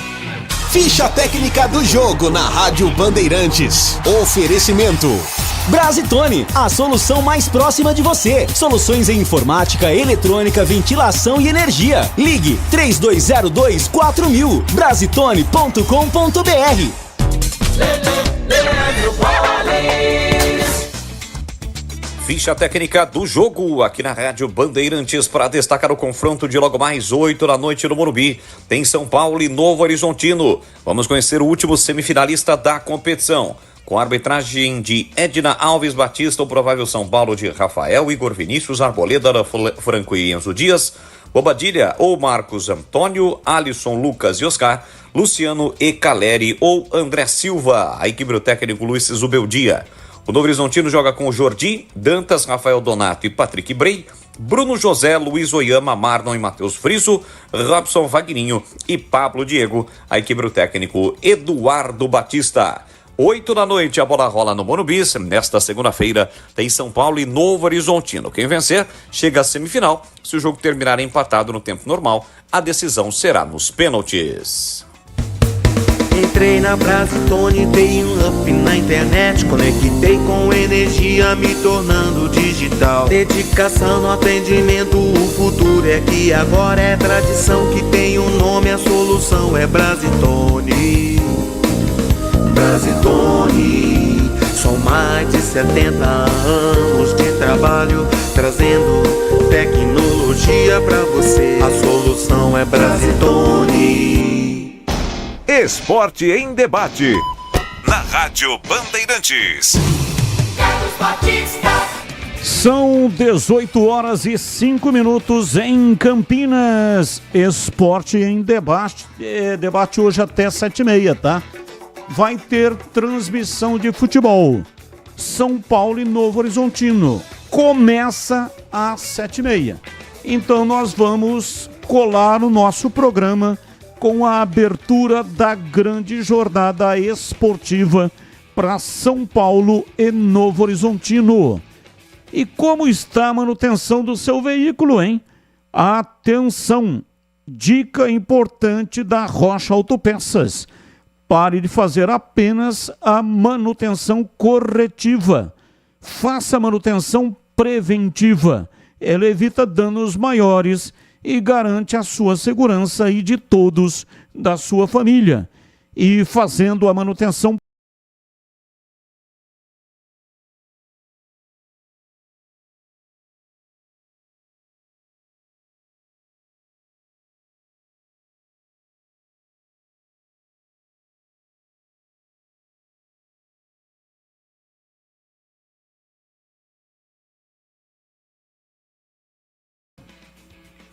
Ficha técnica do jogo na Rádio Bandeirantes. Oferecimento Brasitone, a solução mais próxima de você. Soluções em informática, eletrônica, ventilação e energia. Ligue 3202-4000. Brasitone.com.br. Ficha técnica do jogo aqui na Rádio Bandeirantes para destacar o confronto de logo mais 8 da noite no Morumbi. Tem São Paulo e Novo Horizontino. Vamos conhecer o último semifinalista da competição. Com a arbitragem de Edna Alves Batista, o provável São Paulo de Rafael, Igor Vinícius, Arboleda, Franco e Enzo Dias, Bobadilha ou Marcos Antônio, Alisson, Lucas e Oscar, Luciano e Caleri ou André Silva. A equipe do técnico Luiz Zubeldia. O Novo Horizontino joga com Jordi, Dantas, Rafael Donato e Patrick Brey, Bruno José, Luiz Oyama, Marlon e Matheus Friso, Robson Vagninho e Pablo Diego. A equipe do técnico Eduardo Batista. 8 da noite a bola rola no Morumbi. Nesta segunda-feira tem São Paulo e Novo Horizontino. Quem vencer chega à semifinal. Se o jogo terminar empatado no tempo normal, a decisão será nos pênaltis. Entrei na Brasitone, dei um up na internet, conectei com energia, me tornando digital. Dedicação no atendimento, o futuro é que agora é tradição que tem um nome, a solução é Brasitone. Brasitone, são mais de 70 anos de trabalho, trazendo tecnologia pra você. A solução é Brasitone. Esporte em debate. Na Rádio Bandeirantes. Carlos Batista. São 18 horas e 5 minutos em Campinas. Esporte em debate. Debate hoje até 7h30, tá? Vai ter transmissão de futebol. São Paulo e Novo Horizontino. Começa às 7h30. Então nós vamos colar no nosso programa com a abertura da grande jornada esportiva para São Paulo e Novo Horizontino. E como está a manutenção do seu veículo, hein? Atenção! Dica importante da Rocha Autopeças. Pare de fazer apenas a manutenção corretiva. Faça a manutenção preventiva. Ela evita danos maiores e garante a sua segurança e de todos da sua família. E fazendo a manutenção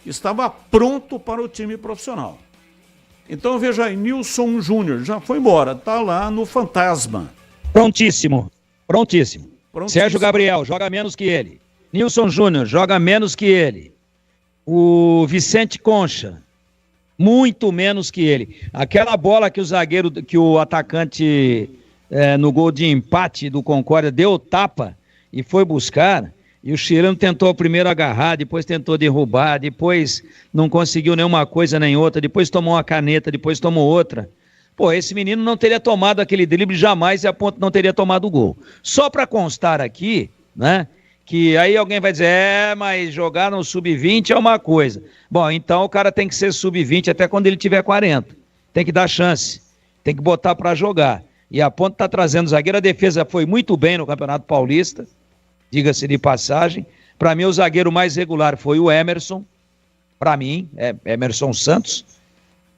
estava pronto para o time profissional. Então veja aí, Nilson Júnior já foi embora, está lá no Fantasma. Prontíssimo. Sérgio Gabriel joga menos que ele. Nilson Júnior joga menos que ele. O Vicente Concha, muito menos que ele. Aquela bola que o zagueiro, que o atacante no gol de empate do Concórdia deu tapa e foi buscar. E o Chirano tentou primeiro agarrar, depois tentou derrubar, depois não conseguiu nenhuma coisa nem outra, depois tomou uma caneta, depois tomou outra. Pô, esse menino não teria tomado aquele drible jamais e a ponta não teria tomado o gol. Só para constar aqui, né, que aí alguém vai dizer, mas jogar no sub-20 é uma coisa. Bom, então o cara tem que ser sub-20 até quando ele tiver 40. Tem que dar chance, tem que botar para jogar. E a ponta tá trazendo zagueiro, a defesa foi muito bem no Campeonato Paulista, diga-se de passagem. Para mim, o zagueiro mais regular foi o Emerson. Para mim, Emerson Santos.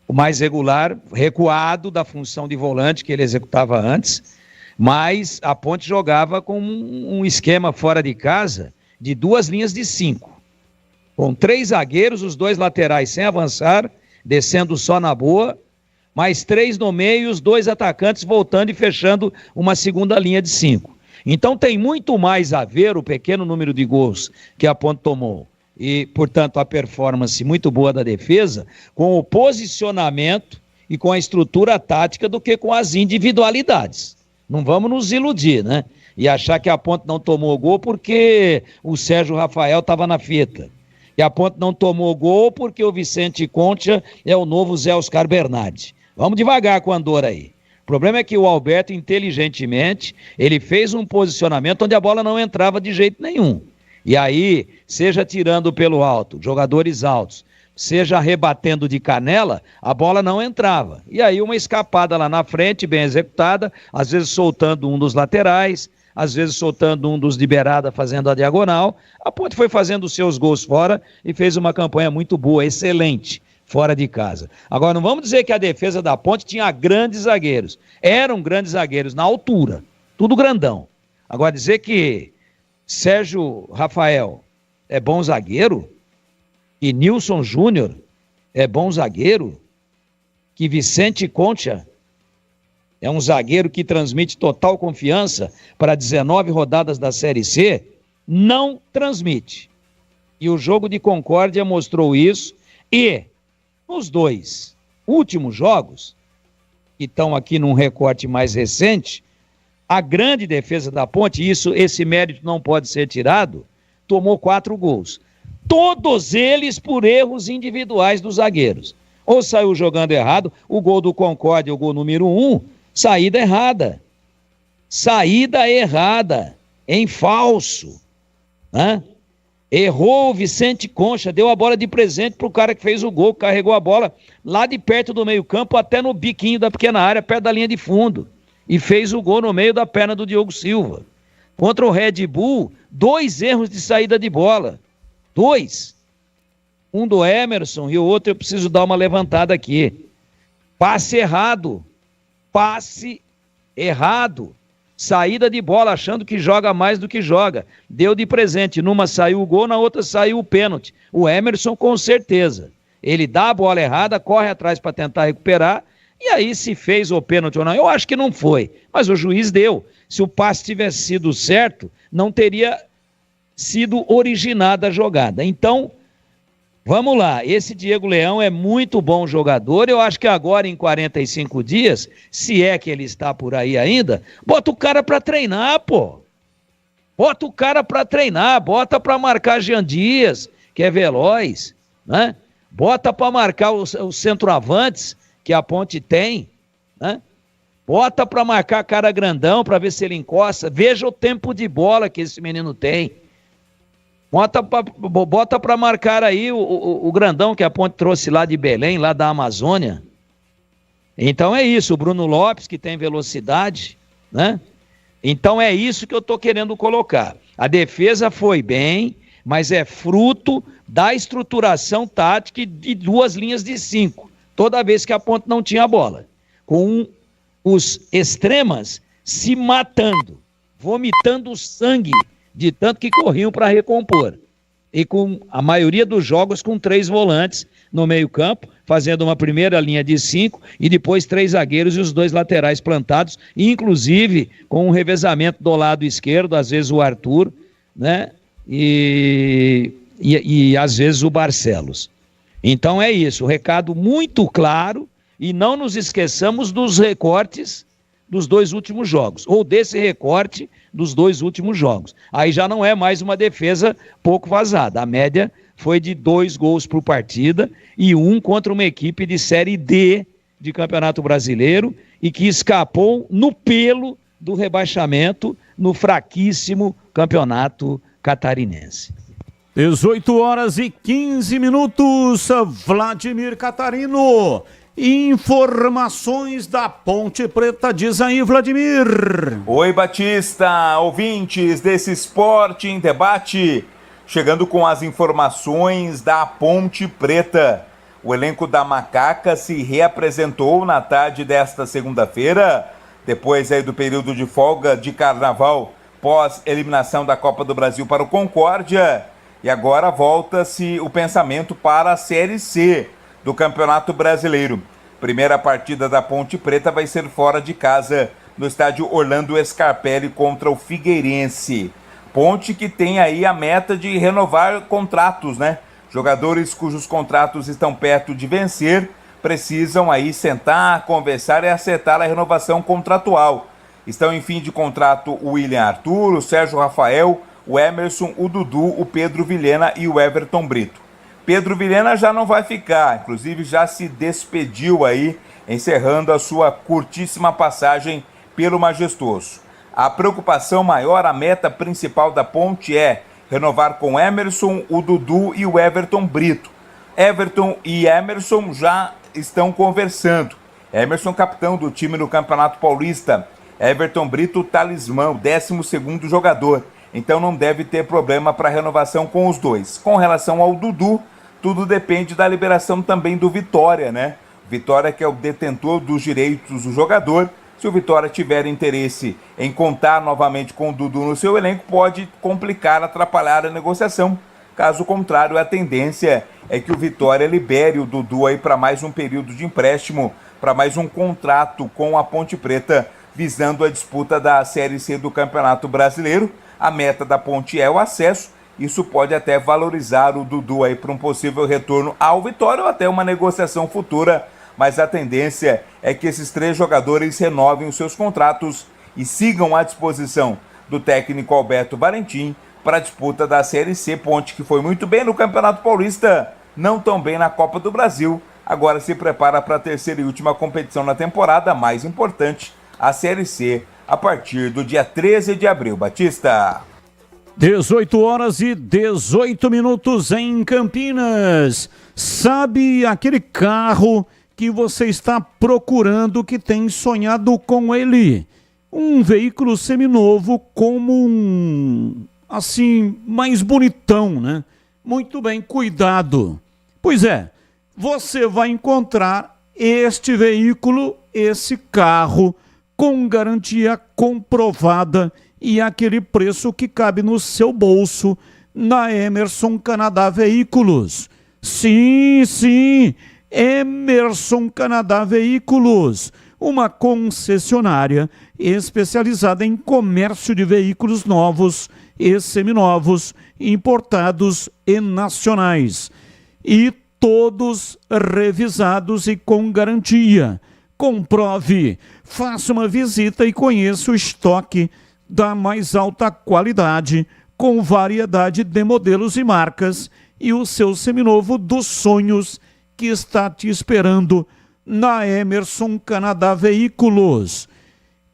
O mais regular, recuado da função de volante que ele executava antes. Mas a Ponte jogava com um esquema fora de casa de 2 linhas de 5. Com 3 zagueiros, os 2 laterais sem avançar, descendo só na boa. mais 3 no meio e os 2 atacantes voltando e fechando uma segunda linha de 5. Então tem muito mais a ver o pequeno número de gols que a Ponte tomou e, portanto, a performance muito boa da defesa com o posicionamento e com a estrutura tática do que com as individualidades. Não vamos nos iludir, né? E achar que a Ponte não tomou gol porque o Sérgio Rafael estava na fita. E a Ponte não tomou gol porque o Vicente Concha é o novo Zé Oscar Bernardi. Vamos devagar com o Andor aí. O problema é que o Alberto, inteligentemente, ele fez um posicionamento onde a bola não entrava de jeito nenhum. E aí, seja tirando pelo alto, jogadores altos, seja rebatendo de canela, a bola não entrava. E aí uma escapada lá na frente, bem executada, às vezes soltando um dos laterais, às vezes soltando um dos de beirada, fazendo a diagonal. A Ponte foi fazendo os seus gols fora e fez uma campanha muito boa, excelente, fora de casa. Agora, não vamos dizer que a defesa da Ponte tinha grandes zagueiros. Eram grandes zagueiros na altura, tudo grandão. Agora, dizer que Sérgio Rafael é bom zagueiro, e Nilson Júnior é bom zagueiro, que Vicente Concha é um zagueiro que transmite total confiança para 19 rodadas da Série C, não transmite. E o jogo de Concórdia mostrou isso, e nos 2 últimos jogos, que estão aqui num recorte mais recente, a grande defesa da Ponte, esse mérito não pode ser tirado, tomou 4 gols. Todos eles por erros individuais dos zagueiros. Ou saiu jogando errado, o gol do Concórdia, o gol número 1, saída errada. Saída errada, em falso. Né? Errou o Vicente Concha, deu a bola de presente para o cara que fez o gol, carregou a bola lá de perto do meio-campo até no biquinho da pequena área, perto da linha de fundo. E fez o gol no meio da perna do Diogo Silva. Contra o Red Bull, 2 erros de saída de bola. 2. Um do Emerson e o outro eu preciso dar uma levantada aqui. Passe errado. Saída de bola, achando que joga mais do que joga. Deu de presente. Numa saiu o gol, na outra saiu o pênalti. O Emerson, com certeza. Ele dá a bola errada, corre atrás para tentar recuperar. E aí, se fez o pênalti ou não, eu acho que não foi. Mas o juiz deu. Se o passe tivesse sido certo, não teria sido originada a jogada. Então, vamos lá. Esse Diego Leão é muito bom jogador. Eu acho que agora, em 45 dias, se é que ele está por aí ainda, bota o cara para treinar, pô. Bota o cara para treinar. Bota para marcar Jean Dias, que é veloz, né? Bota para marcar os centroavantes que a Ponte tem, né? Bota para marcar cara grandão, para ver se ele encosta. Veja o tempo de bola que esse menino tem. Bota para marcar aí o grandão que a Ponte trouxe lá de Belém, lá da Amazônia. Então é isso, o Bruno Lopes, que tem velocidade, né? Então é isso que eu estou querendo colocar. A defesa foi bem, mas é fruto da estruturação tática de 2 linhas de 5. Toda vez que a Ponte não tinha bola, com os extremas se matando, vomitando sangue, de tanto que corriam para recompor. E com a maioria dos jogos com 3 volantes no meio campo, fazendo uma primeira linha de 5 e depois 3 zagueiros e os 2 laterais plantados, inclusive com um revezamento do lado esquerdo, às vezes o Arthur, né? E às vezes o Barcelos. Então é isso, o recado muito claro, e não nos esqueçamos dos recortes dos 2 últimos jogos, ou desse recorte dos 2 últimos jogos. Aí já não é mais uma defesa pouco vazada, a média foi de 2 gols por partida, e 1 contra uma equipe de Série D de Campeonato Brasileiro, e que escapou no pelo do rebaixamento no fraquíssimo Campeonato Catarinense. 18h15, Vladimir Catarino. Informações da Ponte Preta, diz aí, Vladimir. Oi, Batista, ouvintes desse Esporte em Debate, chegando com as informações da Ponte Preta. O elenco da Macaca se reapresentou na tarde desta segunda-feira, depois aí do período de folga de carnaval, pós-eliminação da Copa do Brasil para o Concórdia. E agora volta-se o pensamento para a Série C do Campeonato Brasileiro. Primeira partida da Ponte Preta vai ser fora de casa, no estádio Orlando Scarpelli contra o Figueirense. Ponte que tem aí a meta de renovar contratos, né? Jogadores cujos contratos estão perto de vencer precisam aí sentar, conversar e acertar a renovação contratual. Estão em fim de contrato o William Arthur, o Sérgio Rafael, o Emerson, o Dudu, o Pedro Vilhena e o Everton Brito. Pedro Vilhena já não vai ficar, inclusive já se despediu aí, encerrando a sua curtíssima passagem pelo Majestoso. A preocupação maior, a meta principal da Ponte é renovar com Emerson, o Dudu e o Everton Brito. Everton e Emerson já estão conversando. Emerson, capitão do time no Campeonato Paulista. Everton Brito, talismã, o 12º jogador. Então não deve ter problema para renovação com os dois. Com relação ao Dudu, tudo depende da liberação também do Vitória, né? Vitória que é o detentor dos direitos do jogador. Se o Vitória tiver interesse em contar novamente com o Dudu no seu elenco, pode complicar, atrapalhar a negociação. Caso contrário, a tendência é que o Vitória libere o Dudu aí para mais um período de empréstimo, para mais um contrato com a Ponte Preta, visando a disputa da Série C do Campeonato Brasileiro. A meta da Ponte é o acesso. Isso pode até valorizar o Dudu aí para um possível retorno ao Vitória ou até uma negociação futura, mas a tendência é que esses 3 jogadores renovem os seus contratos e sigam à disposição do técnico Alberto Valentim para a disputa da Série C. Ponte que foi muito bem no Campeonato Paulista, não tão bem na Copa do Brasil, agora se prepara para a terceira e última competição na temporada, mais importante, a Série C, a partir do dia 13 de abril. Batista. 18h18 em Campinas. Sabe aquele carro que você está procurando, que tem sonhado com ele? Um veículo seminovo como assim, mais bonitão, né? Muito bem cuidado. Pois é, você vai encontrar este veículo, esse carro, com garantia comprovada e aquele preço que cabe no seu bolso na Emerson Canadá Veículos. Sim, Emerson Canadá Veículos, uma concessionária especializada em comércio de veículos novos e seminovos, importados e nacionais. E todos revisados e com garantia. Comprove, faça uma visita e conheça o estoque da mais alta qualidade, com variedade de modelos e marcas, e o seu seminovo dos sonhos que está te esperando na Emerson Canadá Veículos.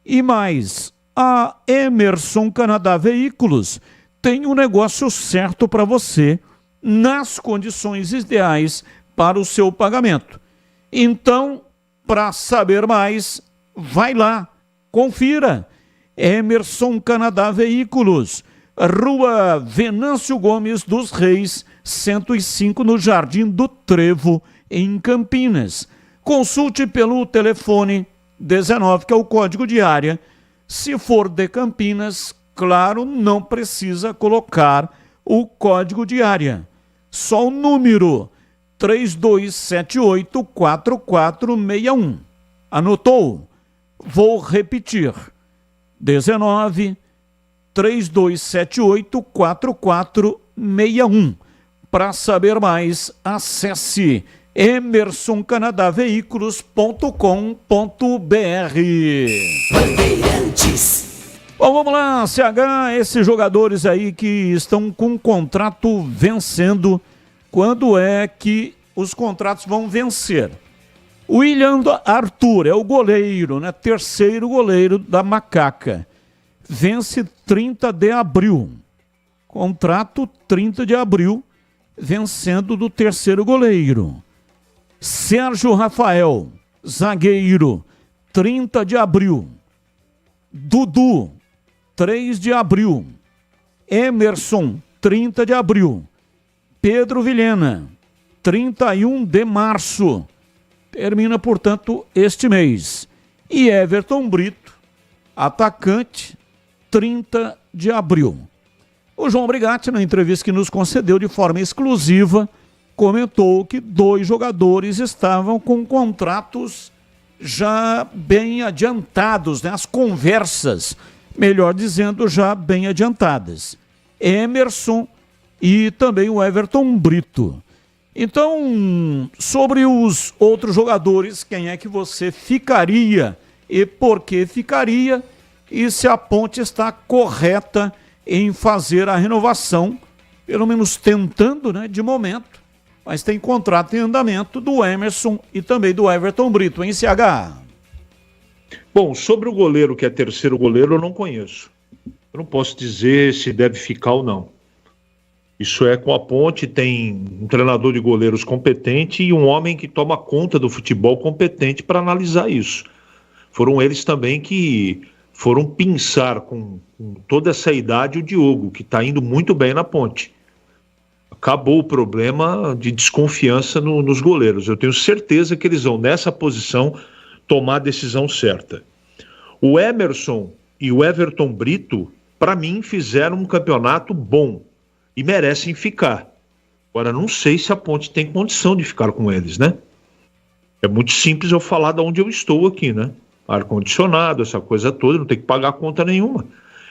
E mais, a Emerson Canadá Veículos tem um negócio certo para você, nas condições ideais para o seu pagamento. Então, para saber mais, vai lá, confira. Emerson Canadá Veículos, Rua Venâncio Gomes dos Reis, 105, no Jardim do Trevo, em Campinas. Consulte pelo telefone 19, que é o código de área. Se for de Campinas, claro, não precisa colocar o código de área. Só o número 3278-4461. Anotou? Vou repetir. 19 3278-4461. Para saber mais, acesse emersoncanadaveículos.com.br. Bom, vamos lá, CH, esses jogadores aí que estão com o contrato vencendo, quando é que os contratos vão vencer? O William Arthur é o goleiro, né? Terceiro goleiro da Macaca. Vence 30 de abril. Contrato 30 de abril, vencendo do terceiro goleiro. Sérgio Rafael, zagueiro, 30 de abril. Dudu, 3 de abril. Emerson, 30 de abril. Pedro Vilhena, 31 de março. Termina, portanto, este mês. E Everton Brito, atacante, 30 de abril. O João Brigatti, na entrevista que nos concedeu de forma exclusiva, comentou que 2 jogadores estavam com contratos já bem adiantados, né? As conversas, melhor dizendo, já bem adiantadas. Emerson e também o Everton Brito. Então, sobre os outros jogadores, quem é que você ficaria e por que ficaria? E se a Ponte está correta em fazer a renovação, pelo menos tentando, né, de momento, mas tem contrato em andamento do Emerson e também do Everton Brito, hein, CH? Bom, sobre o goleiro, que é terceiro goleiro, eu não conheço. Eu não posso dizer se deve ficar ou não. Isso é com a Ponte, tem um treinador de goleiros competente e um homem que toma conta do futebol competente para analisar isso. Foram eles também que foram pinçar com toda essa idade o Diogo, que está indo muito bem na Ponte. Acabou o problema de desconfiança nos goleiros. Eu tenho certeza que eles vão, nessa posição, tomar a decisão certa. O Emerson e o Everton Brito, para mim, fizeram um campeonato bom e merecem ficar. Agora, não sei se a Ponte tem condição de ficar com eles, né? É muito simples eu falar de onde eu estou aqui, né? Ar-condicionado, essa coisa toda, não tem que pagar conta nenhuma.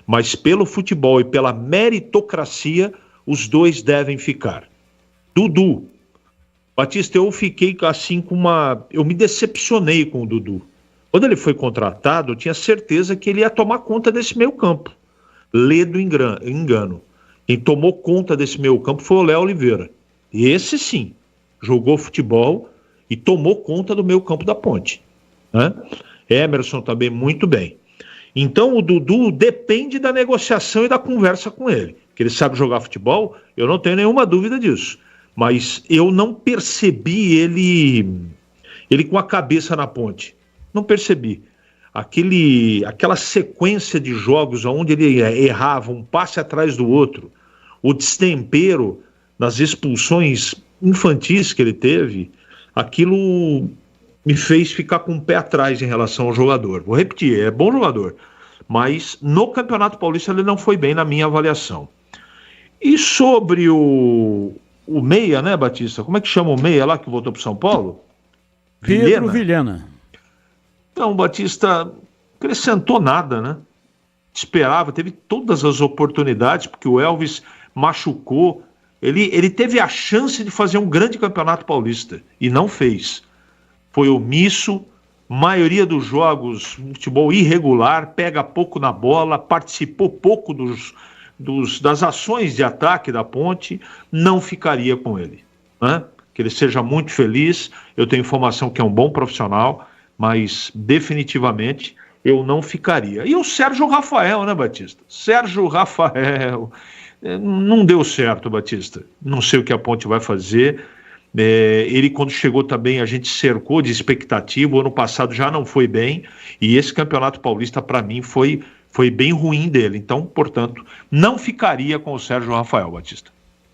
Mas pelo futebol e pela meritocracia, os 2 devem ficar. Dudu. Batista, eu fiquei assim com eu me decepcionei com o Dudu. Quando ele foi contratado, eu tinha certeza que ele ia tomar conta desse meio campo. Ledo engano. Quem tomou conta desse meio campo foi o Léo Oliveira. E esse sim, jogou futebol e tomou conta do meio campo da Ponte, né? Emerson também muito bem. Então o Dudu depende da negociação e da conversa com ele. Que ele sabe jogar futebol, eu não tenho nenhuma dúvida disso. Mas eu não percebi ele com a cabeça na Ponte. Não percebi. Aquela sequência de jogos onde ele errava um passe atrás do outro, o destempero nas expulsões infantis que ele teve, aquilo me fez ficar com o pé atrás em relação ao jogador. Vou repetir, é bom jogador, mas no Campeonato Paulista ele não foi bem na minha avaliação. E sobre o meia, né, Batista? Como é que chama o meia lá que voltou para São Paulo? Pedro Vilhena. Então, Batista acrescentou nada, né? Esperava, teve todas as oportunidades, porque o Elvis machucou. Ele teve a chance de fazer um grande Campeonato Paulista e não fez. Foi omisso, maioria dos jogos, futebol irregular, pega pouco na bola, participou pouco das ações de ataque da Ponte, não ficaria com ele, né? Que ele seja muito feliz, eu tenho informação que é um bom profissional, mas definitivamente eu não ficaria. E o Sérgio Rafael, né, Batista? Sérgio Rafael, não deu certo, Batista, não sei o que a Ponte vai fazer. Ele, quando chegou também, a gente cercou de expectativa, o ano passado já não foi bem, e esse Campeonato Paulista para mim foi bem ruim dele, então, portanto, não ficaria com o Sérgio Rafael, Batista.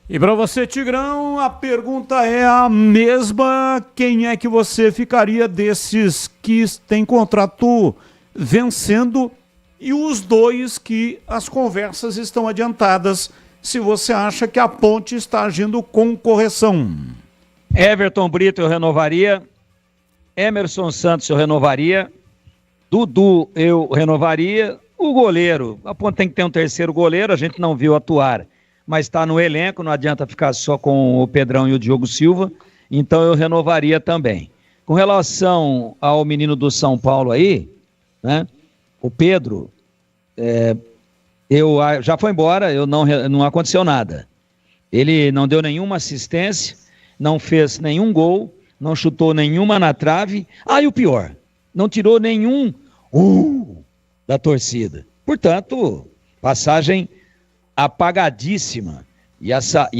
E para você, Tigrão, a pergunta é a mesma: quem é que você ficaria desses que tem contrato vencendo e os 2 que as conversas estão adiantadas, se você acha que a Ponte está agindo com correção? Everton Brito eu renovaria, Emerson Santos eu renovaria, Dudu eu renovaria, o goleiro, a Ponte tem que ter um terceiro goleiro, a gente não viu atuar, mas está no elenco, não adianta ficar só com o Pedrão e o Diogo Silva, então eu renovaria também. Com relação ao menino do São Paulo aí, né, o Pedro, já foi embora, não aconteceu nada. Ele não deu nenhuma assistência, não fez nenhum gol, não chutou nenhuma na trave. E o pior, não tirou nenhum da torcida. Portanto, passagem apagadíssima. E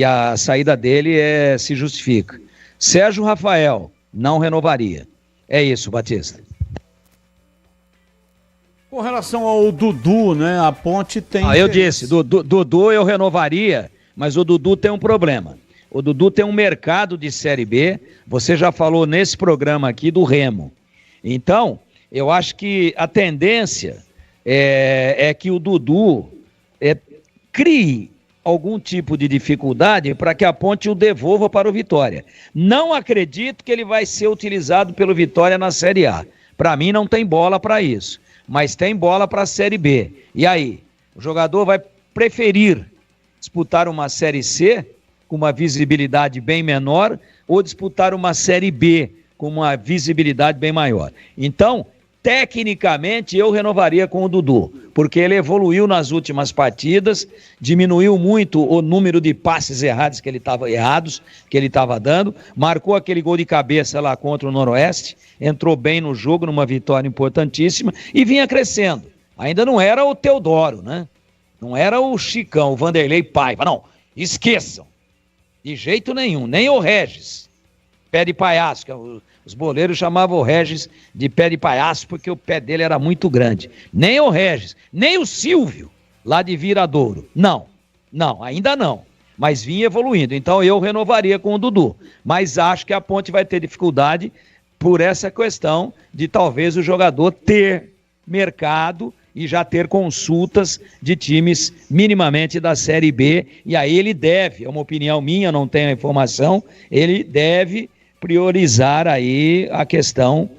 a saída dele se justifica. Sérgio Rafael, não renovaria. É isso, Batista. Com relação ao Dudu, né? A Ponte tem... Eu disse, Dudu eu renovaria, mas o Dudu tem um problema. O Dudu tem um mercado de Série B, você já falou nesse programa aqui do Remo. Então, eu acho que a tendência é que o Dudu crie algum tipo de dificuldade para que a Ponte o devolva para o Vitória. Não acredito que ele vai ser utilizado pelo Vitória na Série A. Para mim não tem bola para isso, mas tem bola para a Série B. E aí, o jogador vai preferir disputar uma Série C com uma visibilidade bem menor ou disputar uma Série B com uma visibilidade bem maior. Então, tecnicamente, eu renovaria com o Dudu, porque ele evoluiu nas últimas partidas, diminuiu muito o número de passes errados que ele estava dando, marcou aquele gol de cabeça lá contra o Noroeste, entrou bem no jogo, numa vitória importantíssima, e vinha crescendo. Ainda não era o Teodoro, né? Não era o Chicão, o Vanderlei Paiva, não, esqueçam, de jeito nenhum, nem o Regis, pé de palhaço, que os boleiros chamavam o Regis de pé de palhaço porque o pé dele era muito grande. Nem o Regis, nem o Silvio, lá de Viradouro. Não, ainda não. Mas vinha evoluindo. Então eu renovaria com o Dudu. Mas acho que a Ponte vai ter dificuldade por essa questão de talvez o jogador ter mercado e já ter consultas de times minimamente da Série B. E aí ele deve, é uma opinião minha, não tenho a informação, ele deve priorizar aí a questão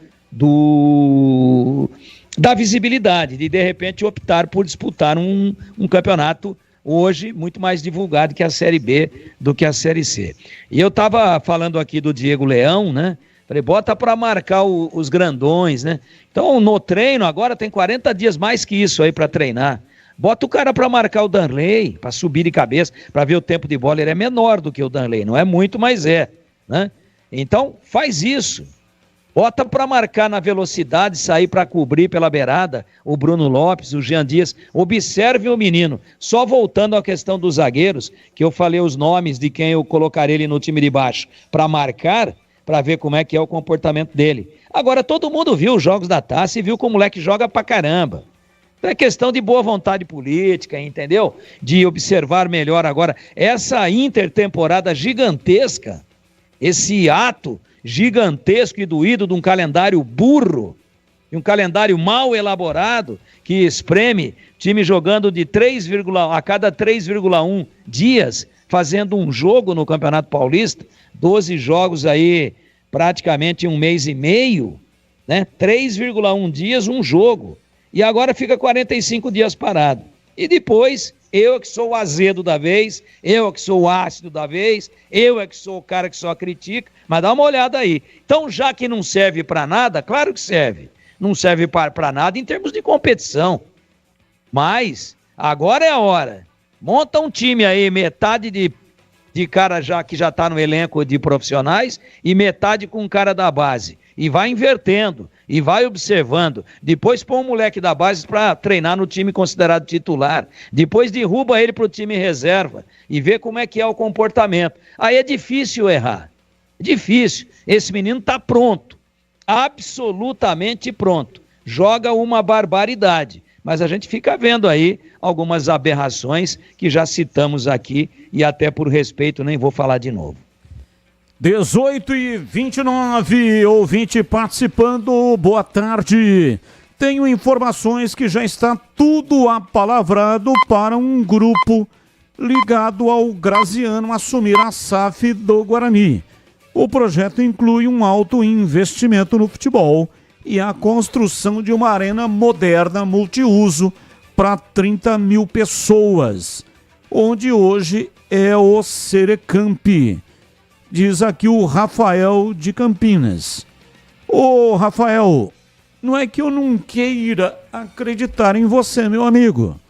da visibilidade, de repente optar por disputar um campeonato hoje muito mais divulgado que a Série B do que a Série C. E eu estava falando aqui do Diego Leão, né? Falei, bota para marcar os grandões, né? Então no treino agora tem 40 dias mais que isso aí para treinar. Bota o cara para marcar o Danley, para subir de cabeça, para ver o tempo de bola. Ele é menor do que o Danley, não é muito, mas é, né? Então, faz isso. Bota para marcar na velocidade, sair para cobrir pela beirada o Bruno Lopes, o Jean Dias. Observe o menino. Só voltando à questão dos zagueiros, que eu falei os nomes de quem eu colocaria ele no time de baixo para marcar, para ver como é que é o comportamento dele. Agora, todo mundo viu os jogos da Taça e viu que o moleque joga pra caramba. É questão de boa vontade política, entendeu? De observar melhor agora essa intertemporada gigantesca, esse ato gigantesco e doído de um calendário burro, de um calendário mal elaborado, que espreme time jogando de a cada 3,1 dias, fazendo um jogo no Campeonato Paulista, 12 jogos aí, praticamente um mês e meio, né? 3,1 dias, um jogo. E agora fica 45 dias parado. E depois, eu que sou o azedo da vez, eu que sou o ácido da vez, eu que sou o cara que só critica, mas dá uma olhada aí. Então, já que não serve para nada, claro que serve. Não serve para nada em termos de competição. Mas, agora é a hora. Monta um time aí, metade de cara que já está no elenco de profissionais e metade com um cara da base. E vai invertendo, e vai observando. Depois põe um moleque da base para treinar no time considerado titular. Depois derruba ele para o time reserva e vê como é que é o comportamento. Aí é difícil errar. Difícil. Esse menino está pronto. Absolutamente pronto. Joga uma barbaridade. Mas a gente fica vendo aí algumas aberrações que já citamos aqui e até por respeito nem vou falar de novo. 18h29, ouvinte participando, boa tarde. Tenho informações que já está tudo apalavrado para um grupo ligado ao Graziano assumir a SAF do Guarani. O projeto inclui um alto investimento no futebol e a construção de uma arena moderna multiuso para 30 mil pessoas, onde hoje é o Serecamp. Diz aqui o Rafael de Campinas. Ô Rafael, não é que eu não queira acreditar em você, meu amigo.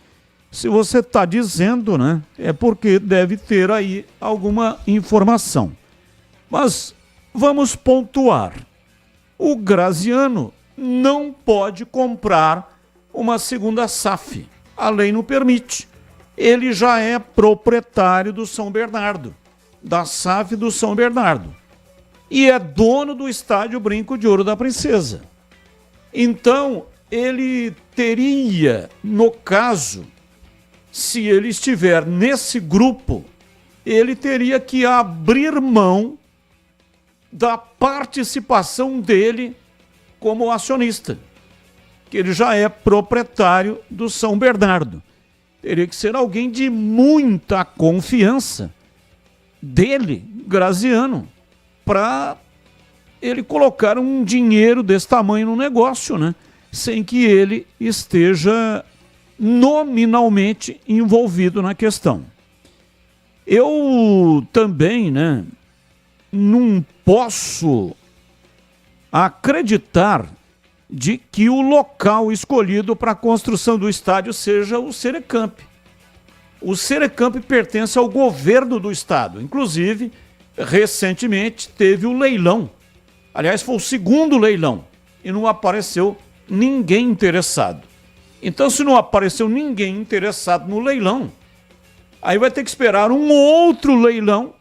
Se você está dizendo, né, é porque deve ter aí alguma informação. Mas vamos pontuar. O Graziano não pode comprar uma segunda SAF. A lei não permite. Ele já é proprietário do São Bernardo, da SAF do São Bernardo. E é dono do estádio Brinco de Ouro da Princesa. Então, ele teria, no caso, se ele estiver nesse grupo, ele teria que abrir mão da participação dele como acionista, que ele já é proprietário do São Bernardo. teria que ser alguém de muita confiança dele, Graziano, para ele colocar um dinheiro desse tamanho no negócio, né? Sem que ele esteja nominalmente envolvido na questão. Eu também, né, não posso acreditar de que o local escolhido para a construção do estádio seja o Serecamp. O Serecamp pertence ao governo do estado. Inclusive, recentemente teve o leilão. Aliás, foi o segundo leilão e não apareceu ninguém interessado. Então, se não apareceu ninguém interessado no leilão, aí vai ter que esperar um outro leilão,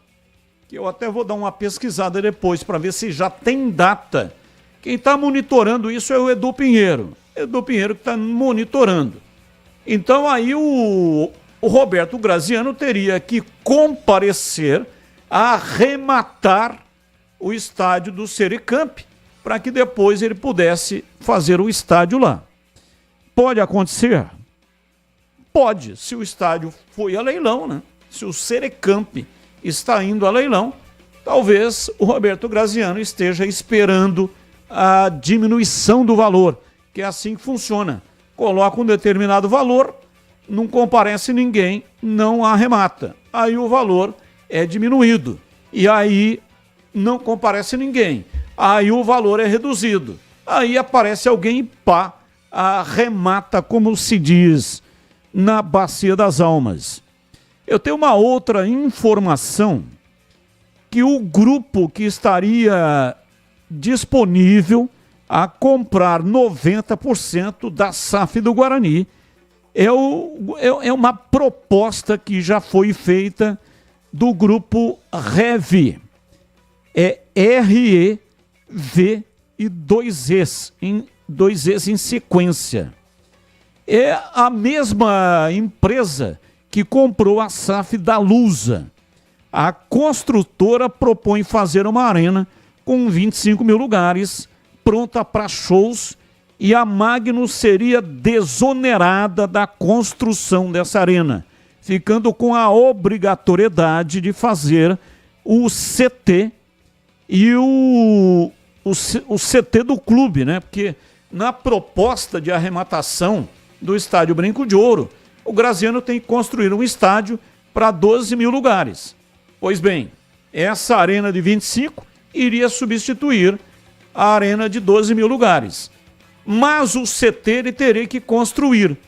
que eu até vou dar uma pesquisada depois para ver se já tem data. Quem está monitorando isso é o Edu Pinheiro. Edu Pinheiro que está monitorando. Então aí o Roberto Graziano teria que comparecer a arrematar o estádio do Serecamp para que depois ele pudesse fazer o estádio lá. Pode acontecer? Pode, se o estádio foi a leilão, né? Se o Serecamp está indo a leilão, talvez o Roberto Graziano esteja esperando a diminuição do valor, que é assim que funciona. Coloca um determinado valor, não comparece ninguém, não arremata. Aí o valor é diminuído. E aí não comparece ninguém. Aí o valor é reduzido. Aí aparece alguém e pá, arremata, como se diz na Bacia das Almas. Eu tenho uma outra informação, que o grupo que estaria disponível a comprar 90% da SAF do Guarani é uma proposta que já foi feita do grupo REV. É REV e dois E's em sequência. É a mesma empresa que comprou a SAF da Lusa. A construtora propõe fazer uma arena com 25 mil lugares, pronta para shows, e a Magnus seria desonerada da construção dessa arena, ficando com a obrigatoriedade de fazer o CT e o CT do clube, né? Porque na proposta de arrematação do Estádio Brinco de Ouro, o Graziano tem que construir um estádio para 12 mil lugares. Pois bem, essa arena de 25 iria substituir a arena de 12 mil lugares. Mas o CT ele teria que construir.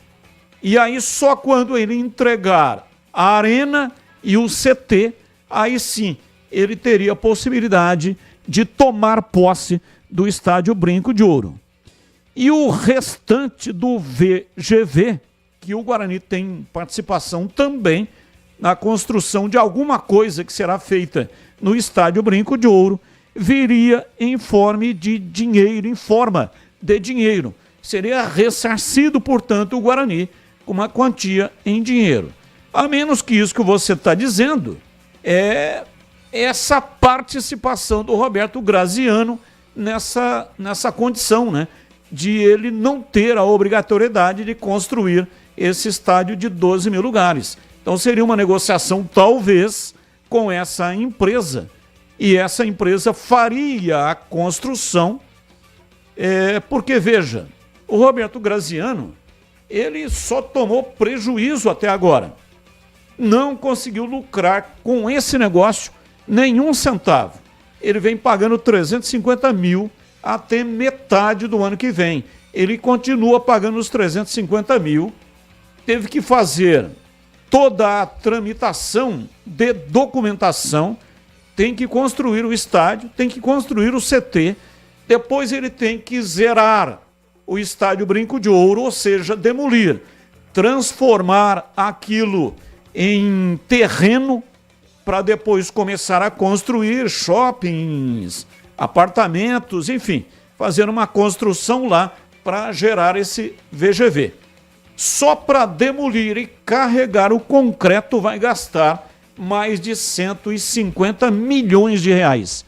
E aí só quando ele entregar a arena e o CT, aí sim ele teria a possibilidade de tomar posse do Estádio Brinco de Ouro. E o restante do VGV, que o Guarani tem participação também na construção de alguma coisa que será feita no Estádio Brinco de Ouro, viria em forma de dinheiro. Seria ressarcido, portanto, o Guarani com uma quantia em dinheiro. A menos que isso que você está dizendo é essa participação do Roberto Graziano nessa condição, né? De ele não ter a obrigatoriedade de construir esse estádio de 12 mil lugares. Então seria uma negociação, talvez, com essa empresa. E essa empresa faria a construção, porque, veja, o Roberto Graziano, ele só tomou prejuízo até agora. Não conseguiu lucrar com esse negócio nenhum centavo. Ele vem pagando 350 mil até metade do ano que vem. Ele continua pagando os 350 mil, teve que fazer toda a tramitação de documentação, tem que construir o estádio, tem que construir o CT, depois ele tem que zerar o Estádio Brinco de Ouro, ou seja, demolir, transformar aquilo em terreno para depois começar a construir shoppings, apartamentos, enfim, fazer uma construção lá para gerar esse VGV. Só para demolir e carregar o concreto vai gastar mais de 150 milhões de reais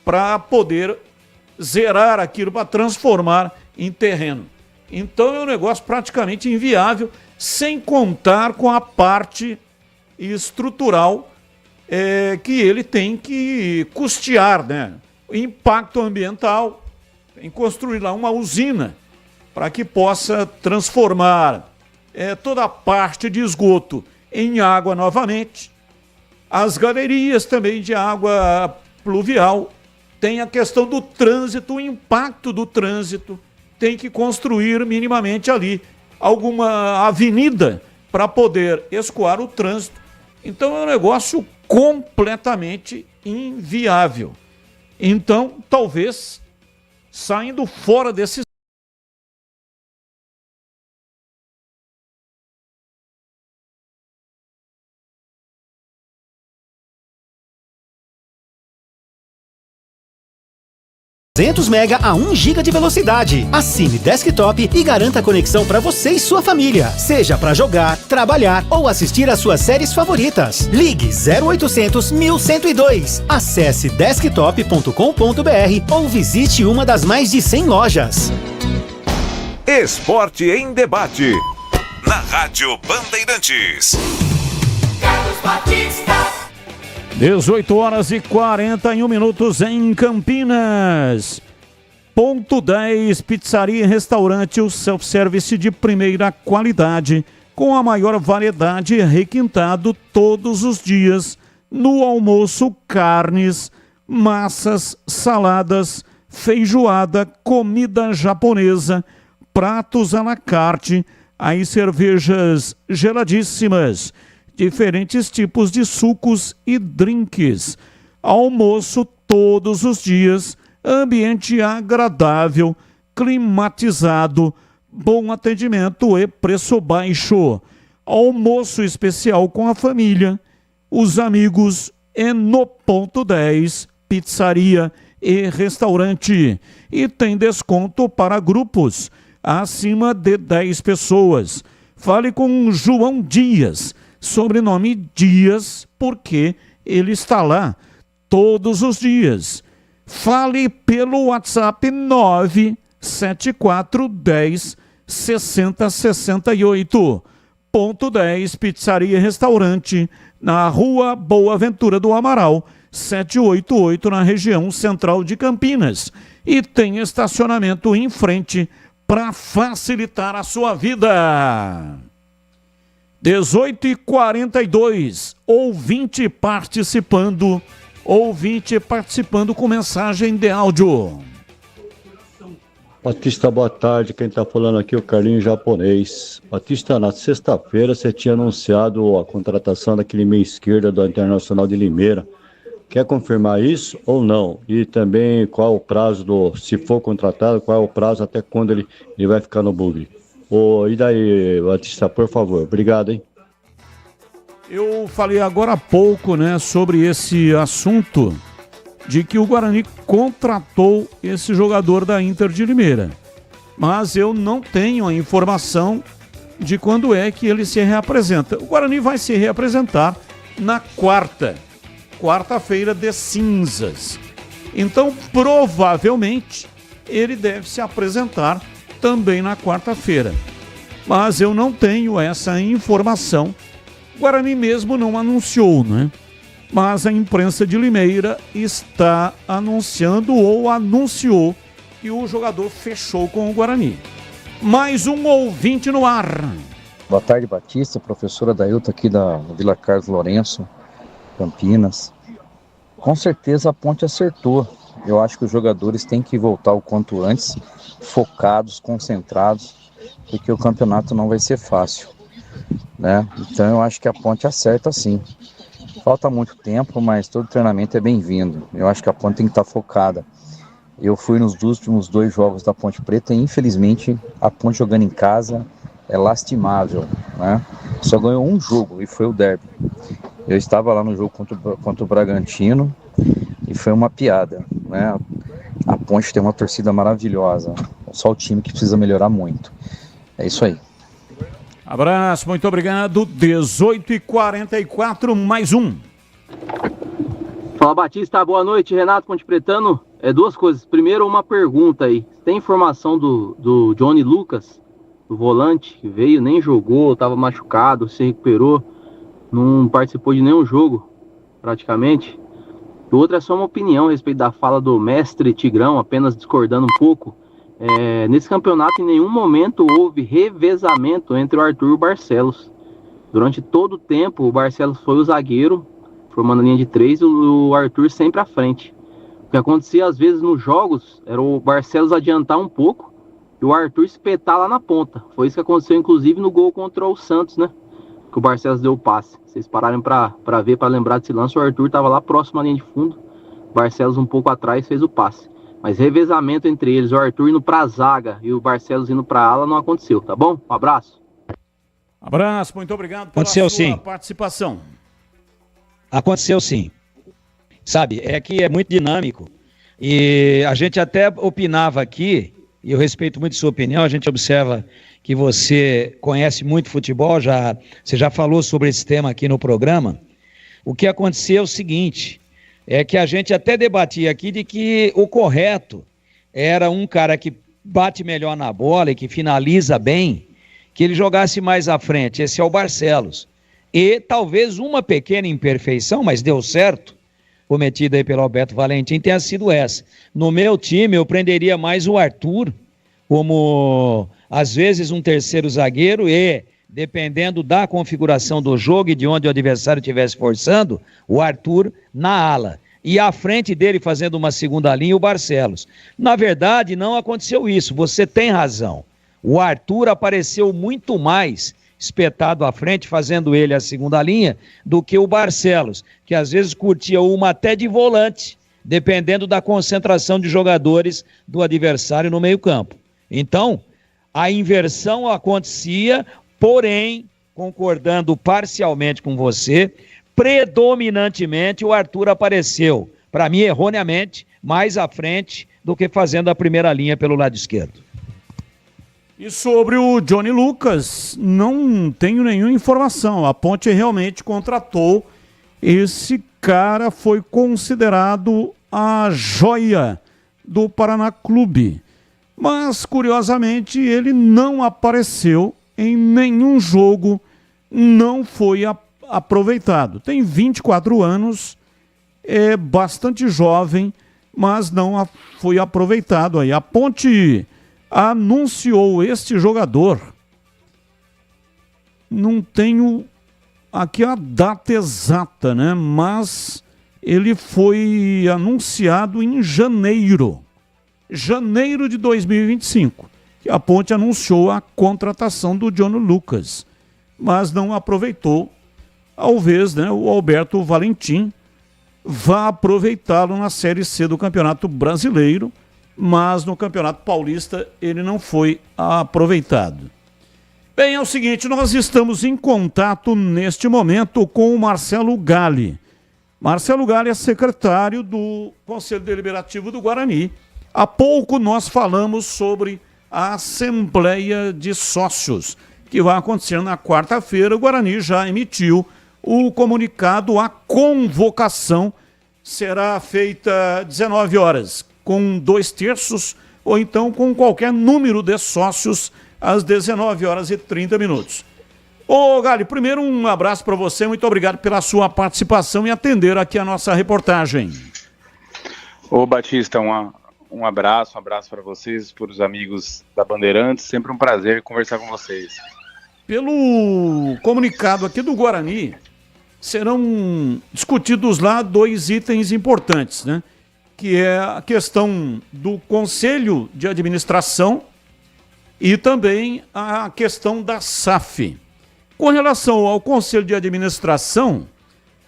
para poder zerar aquilo, para transformar em terreno. Então é um negócio praticamente inviável sem contar com a parte estrutural que ele tem que custear, né? Impacto ambiental, em construir lá uma usina para que possa transformar toda a parte de esgoto em água novamente. As galerias também de água pluvial. Tem a questão do trânsito, o impacto do trânsito. Tem que construir minimamente ali alguma avenida para poder escoar o trânsito. Então é um negócio completamente inviável. Então, talvez, saindo fora desse MB a 1 GB de velocidade. Assine Desktop e garanta a conexão para você e sua família. Seja para jogar, trabalhar ou assistir às suas séries favoritas. Ligue 0800 1102. Acesse desktop.com.br ou visite uma das mais de 100 lojas. Esporte em debate. Na Rádio Bandeirantes. Carlos Batista. 18 horas e 41 minutos em Campinas. Ponto 10, pizzaria e restaurante, o self-service de primeira qualidade, com a maior variedade requintado todos os dias. No almoço, carnes, massas, saladas, feijoada, comida japonesa, pratos à la carte, aí cervejas geladíssimas, diferentes tipos de sucos e drinks. Almoço todos os dias, ambiente agradável, climatizado, bom atendimento e preço baixo. Almoço especial com a família, os amigos e no Ponto 10, pizzaria e restaurante. E tem desconto para grupos acima de 10 pessoas. Fale com João Dias, sobrenome Dias, porque ele está lá todos os dias. Fale pelo WhatsApp 97410 6068. Ponto 10, pizzaria e restaurante, na Rua Boa Ventura do Amaral, 788, na região central de Campinas. E tem estacionamento em frente para facilitar a sua vida. 18h42, ouvinte participando com mensagem de áudio. Batista, boa tarde, quem está falando aqui é o Carlinhos Japonês. Batista, na sexta-feira você tinha anunciado a contratação daquele meia esquerda do Internacional de Limeira. Quer confirmar isso ou não? E também qual o prazo se for contratado, qual é o prazo até quando ele vai ficar no Bugre? E daí, Batista, por favor, obrigado, hein? Eu falei agora há pouco, né, sobre esse assunto de que o Guarani contratou esse jogador da Inter de Limeira. Mas eu não tenho a informação de quando é que ele se reapresenta. O Guarani vai se reapresentar na quarta-feira de cinzas. Então, provavelmente, ele deve se apresentar também na quarta-feira. Mas eu não tenho essa informação. O Guarani mesmo não anunciou, né? Mas a imprensa de Limeira está anunciando ou anunciou que o jogador fechou com o Guarani. Mais um ouvinte no ar. Boa tarde, Batista, professora Dailton aqui da Vila Carlos Lourenço, Campinas. Com certeza a Ponte acertou. Eu acho que os jogadores têm que voltar o quanto antes, focados, concentrados, porque o campeonato não vai ser fácil, né? Então eu acho que a Ponte acerta sim. Falta muito tempo, mas todo treinamento é bem-vindo. Eu acho que a Ponte tem que estar focada. Eu fui nos últimos 2 jogos da Ponte Preta e infelizmente a Ponte jogando em casa é lastimável, né? Só ganhou um jogo e foi o derby. Eu estava lá no jogo contra o Bragantino e foi uma piada, né? A Ponte tem uma torcida maravilhosa, só o time que precisa melhorar muito. É isso aí. Abraço, muito obrigado. 18h44, mais um. Fala, Batista, boa noite, Renato Ponte Pretano. 2 coisas. Primeiro, uma pergunta aí. Tem informação do Johnny Lucas? o volante, que veio, nem jogou, estava machucado, se recuperou, não participou de nenhum jogo, praticamente. O outro é só uma opinião a respeito da fala do mestre Tigrão, apenas discordando um pouco. Nesse campeonato, em nenhum momento houve revezamento entre o Arthur e o Barcelos. Durante todo o tempo, o Barcelos foi o zagueiro, formando a linha de 3, e o Arthur sempre à frente. O que acontecia às vezes nos jogos era o Barcelos adiantar um pouco e o Arthur espetar lá na ponta. Foi isso que aconteceu, inclusive, no gol contra o Santos, né? Que o Barcelos deu o passe. Vocês pararem para ver, para lembrar desse lance, o Arthur estava lá próximo à linha de fundo, o Barcelos um pouco atrás fez o passe. Mas revezamento entre eles, o Arthur indo para a zaga e o Barcelos indo para a ala, não aconteceu, tá bom? Um abraço. Abraço, muito obrigado pela sua participação. Aconteceu sim. Sabe, é que é muito dinâmico. E a gente até opinava aqui, e eu respeito muito sua opinião, a gente observa que você conhece muito futebol, você já falou sobre esse tema aqui no programa. O que aconteceu é o seguinte, é que a gente até debatia aqui de que o correto era um cara que bate melhor na bola e que finaliza bem, que ele jogasse mais à frente. Esse é o Barcelos. E talvez uma pequena imperfeição, mas deu certo, cometida aí pelo Alberto Valentim, tenha sido essa. No meu time, eu prenderia mais o Arthur como, às vezes, um terceiro zagueiro e, dependendo da configuração do jogo e de onde o adversário estivesse forçando, o Arthur na ala. E à frente dele, fazendo uma segunda linha, o Barcelos. Na verdade, não aconteceu isso. Você tem razão. O Arthur apareceu muito mais espetado à frente, fazendo ele a segunda linha, do que o Barcelos, que às vezes curtia uma até de volante, dependendo da concentração de jogadores do adversário no meio-campo. Então, a inversão acontecia, porém, concordando parcialmente com você, predominantemente o Arthur apareceu, para mim erroneamente, mais à frente do que fazendo a primeira linha pelo lado esquerdo. E sobre o Johnny Lucas, não tenho nenhuma informação. A Ponte realmente contratou. Esse cara foi considerado a joia do Paraná Clube. Mas, curiosamente, ele não apareceu em nenhum jogo, não foi aproveitado. Tem 24 anos, é bastante jovem, mas não foi aproveitado aí. A Ponte anunciou este jogador, não tenho aqui a data exata, né? Mas ele foi anunciado em janeiro de 2025, que a Ponte anunciou a contratação do Johnny Lucas, mas não aproveitou. Talvez, né, o Alberto Valentim vá aproveitá-lo na Série C do Campeonato Brasileiro, mas no Campeonato Paulista ele não foi aproveitado. Bem, é o seguinte, nós estamos em contato neste momento com o Marcelo Galli. Marcelo Galli é secretário do Conselho Deliberativo do Guarani. Há pouco nós falamos sobre a Assembleia de Sócios, que vai acontecer na quarta-feira. O Guarani já emitiu o comunicado, a convocação será feita 19 horas, com 2/3, ou então com qualquer número de sócios, às 19 horas e 30 minutos. Ô, Galli, primeiro um abraço para você, muito obrigado pela sua participação e atender aqui a nossa reportagem. Ô, Batista, um abraço para vocês, para os amigos da Bandeirantes, sempre um prazer conversar com vocês. Pelo comunicado aqui do Guarani, serão discutidos lá 2 itens importantes, né? Que é a questão do Conselho de Administração e também a questão da SAF. Com relação ao Conselho de Administração,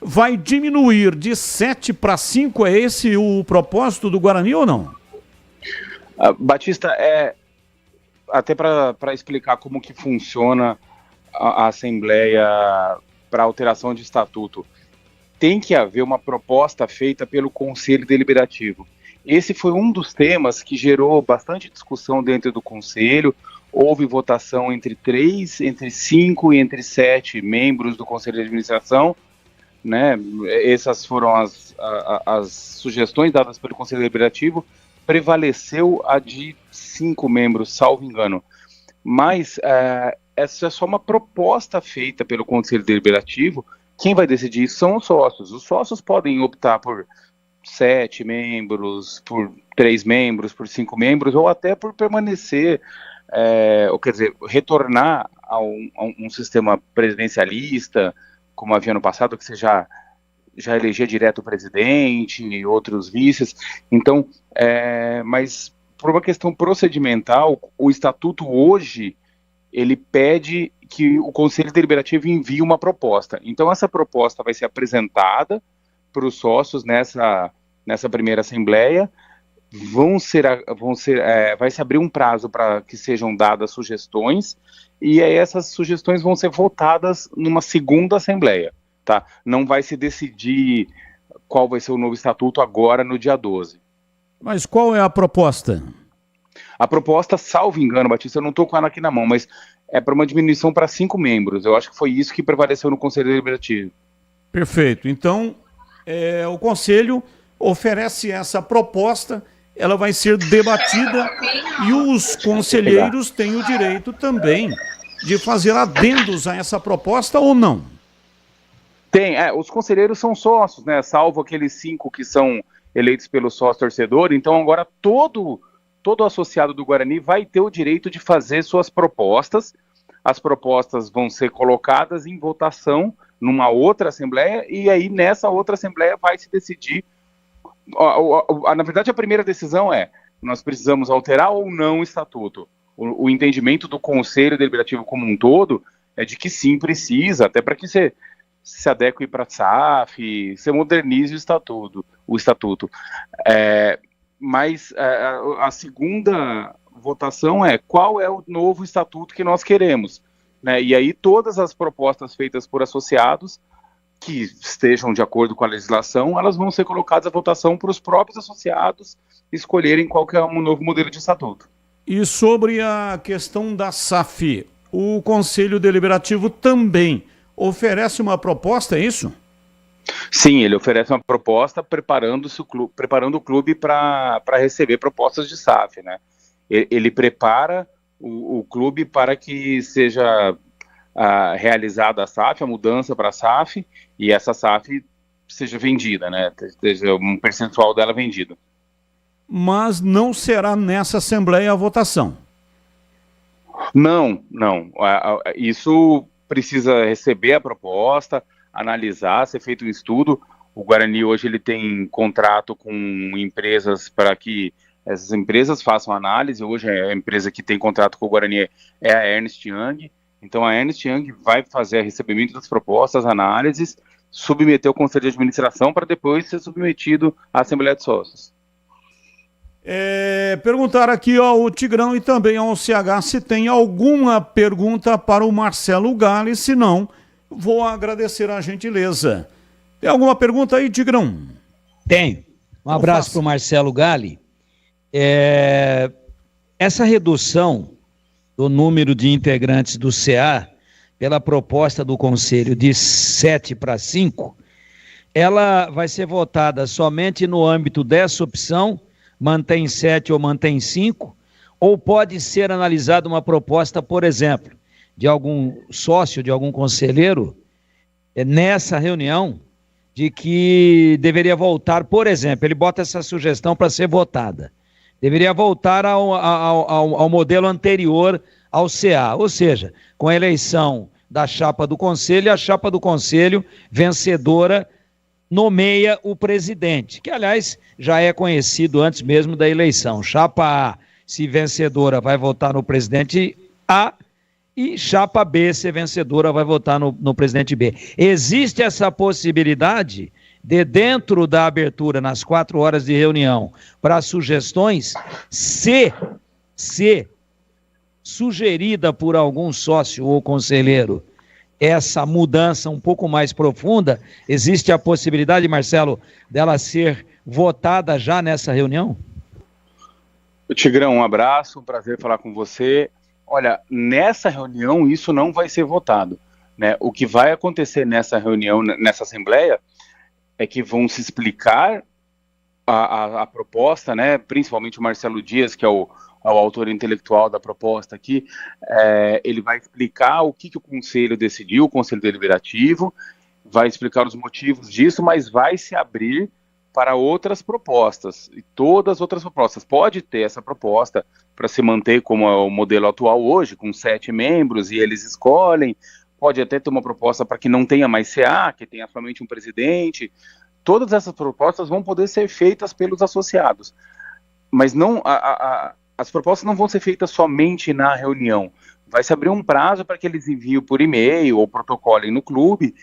vai diminuir de 7 para 5, é esse o propósito do Guarani ou não? Batista, até para explicar como que funciona a Assembleia para alteração de estatuto, tem que haver uma proposta feita pelo Conselho Deliberativo. Esse foi um dos temas que gerou bastante discussão dentro do Conselho. Houve votação entre 3, entre 5 e entre 7 membros do Conselho de Administração, né? Essas foram as sugestões dadas pelo Conselho Deliberativo. Prevaleceu a de 5 membros, salvo engano. mas essa é só uma proposta feita pelo Conselho Deliberativo. Quem vai decidir isso são os sócios. Os sócios podem optar por 7 membros, por 3 membros, por 5 membros, ou até por permanecer, ou quer dizer, retornar a um sistema presidencialista, como havia no passado, que você já elegia direto o presidente e outros vices. Então, mas por uma questão procedimental, o estatuto hoje, ele pede que o Conselho Deliberativo envie uma proposta. Então, essa proposta vai ser apresentada para os sócios nessa primeira assembleia. Vai se abrir um prazo para que sejam dadas sugestões, e aí essas sugestões vão ser votadas numa segunda assembleia, tá? Não vai se decidir qual vai ser o novo estatuto agora no dia 12. Mas qual é a proposta? A proposta, salvo engano, Batista, eu não estou com ela aqui na mão, mas é para uma diminuição para 5 membros. Eu acho que foi isso que prevaleceu no Conselho Deliberativo. Perfeito. Então, o Conselho oferece essa proposta, ela vai ser debatida e os conselheiros têm o direito também de fazer adendos a essa proposta ou não? Tem, os conselheiros são sócios, né? Salvo aqueles 5 que são eleitos pelo sócio torcedor. Então agora todo associado do Guarani vai ter o direito de fazer suas propostas. As propostas vão ser colocadas em votação numa outra assembleia, e aí nessa outra assembleia vai se decidir. Na verdade, a primeira decisão nós precisamos alterar ou não o estatuto. O entendimento do Conselho Deliberativo como um todo é de que sim, precisa, até para que você se adeque para a SAF, você modernize o estatuto. Mas a segunda votação qual é o novo estatuto que nós queremos, né? E aí todas as propostas feitas por associados que estejam de acordo com a legislação, elas vão ser colocadas à votação para os próprios associados escolherem qual que é o novo modelo de estatuto. E sobre a questão da SAF, o Conselho Deliberativo também oferece uma proposta, é isso? Sim, ele oferece uma proposta preparando o clube para receber propostas de SAF, né? Ele prepara o clube para que seja realizada a SAF, a mudança para a SAF, e essa SAF seja vendida, né? Seja um percentual dela vendido. Mas não será nessa Assembleia a votação? Não. Isso precisa receber a proposta, analisar, ser feito um estudo. O Guarani hoje ele tem contrato com empresas para que essas empresas façam análise. Hoje a empresa que tem contrato com o Guarani é a Ernst Young. Então a Ernst Young vai fazer o recebimento das propostas, análises, submeter ao Conselho de Administração para depois ser submetido à Assembleia de Sócios. Perguntar aqui ao Tigrão e também ao CH se tem alguma pergunta para o Marcelo Galli, se não, vou agradecer a gentileza. Tem alguma pergunta aí, Tigrão? Tem. Um abraço para o Marcelo Galli. Essa redução do número de integrantes do CA, pela proposta do Conselho de 7 para 5, ela vai ser votada somente no âmbito dessa opção, mantém 7 ou mantém 5, ou pode ser analisada uma proposta, por exemplo, de algum sócio, de algum conselheiro, nessa reunião, de que deveria voltar, por exemplo, ele bota essa sugestão para ser votada, deveria voltar ao modelo anterior ao CA, ou seja, com a eleição da chapa do Conselho, e a chapa do Conselho vencedora nomeia o presidente, que aliás já é conhecido antes mesmo da eleição. Chapa A, se vencedora, vai votar no presidente A, e chapa B, se vencedora, vai votar no presidente B. Existe essa possibilidade de, dentro da abertura, nas 4 horas de reunião, para sugestões, se sugerida por algum sócio ou conselheiro, essa mudança um pouco mais profunda, existe a possibilidade, Marcelo, dela ser votada já nessa reunião? Tigrão, um abraço, um prazer falar com você. Olha, nessa reunião isso não vai ser votado, né? O que vai acontecer nessa reunião, nessa assembleia, é que vão se explicar a proposta, né? Principalmente o Marcelo Dias, que é o ao autor intelectual da proposta aqui, ele vai explicar o que o Conselho decidiu, o Conselho Deliberativo, vai explicar os motivos disso, mas vai se abrir para outras propostas, e todas as outras propostas. Pode ter essa proposta para se manter como é o modelo atual hoje, com 7 membros, e eles escolhem. Pode até ter uma proposta para que não tenha mais CA, que tenha somente um presidente. Todas essas propostas vão poder ser feitas pelos associados. Mas não, as propostas não vão ser feitas somente na reunião. Vai se abrir um prazo para que eles enviem por e-mail ou protocolem no clube,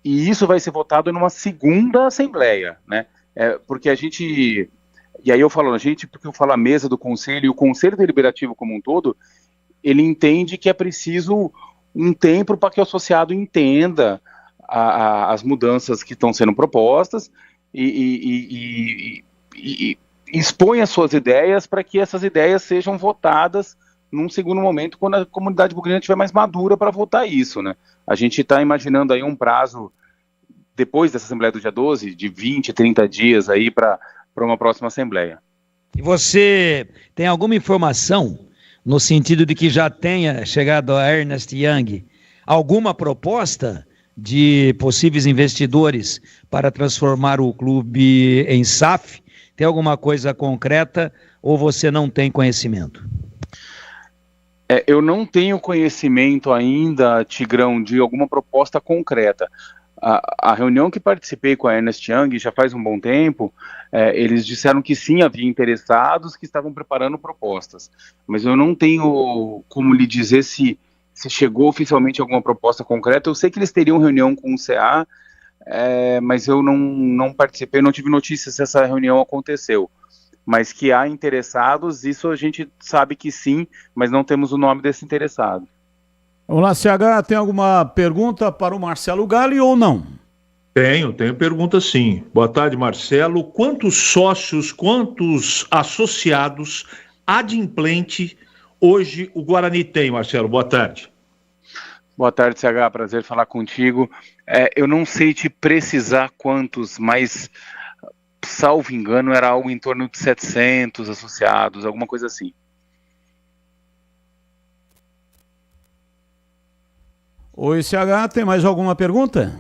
e isso vai ser votado numa segunda assembleia, né? Porque a gente... E aí eu falo a gente porque eu falo a mesa do Conselho, e o Conselho Deliberativo como um todo, ele entende que é preciso um tempo para que o associado entenda as mudanças que estão sendo propostas e expõe as suas ideias para que essas ideias sejam votadas num segundo momento, quando a comunidade bugrina estiver mais madura para votar isso, né? A gente está imaginando aí um prazo, depois dessa Assembleia do dia 12, de 20, 30 dias aí para uma próxima Assembleia. E você tem alguma informação, no sentido de que já tenha chegado a Ernst Young, alguma proposta de possíveis investidores para transformar o clube em SAF? Tem alguma coisa concreta ou você não tem conhecimento? Eu não tenho conhecimento ainda, Tigrão, de alguma proposta concreta. A reunião que participei com a Ernst Young já faz um bom tempo, eles disseram que sim, havia interessados que estavam preparando propostas, mas eu não tenho como lhe dizer se chegou oficialmente alguma proposta concreta. Eu sei que eles teriam reunião com o CA, mas eu não participei, não tive notícias se essa reunião aconteceu. Mas que há interessados, isso a gente sabe que sim, mas não temos o nome desse interessado. Vamos lá, CH, tem alguma pergunta para o Marcelo Galli ou não? Tenho pergunta sim. Boa tarde, Marcelo. Quantos sócios, quantos associados adimplente hoje o Guarani tem, Marcelo? Boa tarde. Boa tarde, CH, prazer falar contigo. Eu não sei te precisar quantos, mas, salvo engano, era algo em torno de 700 associados, alguma coisa assim. Oi, CH, tem mais alguma pergunta?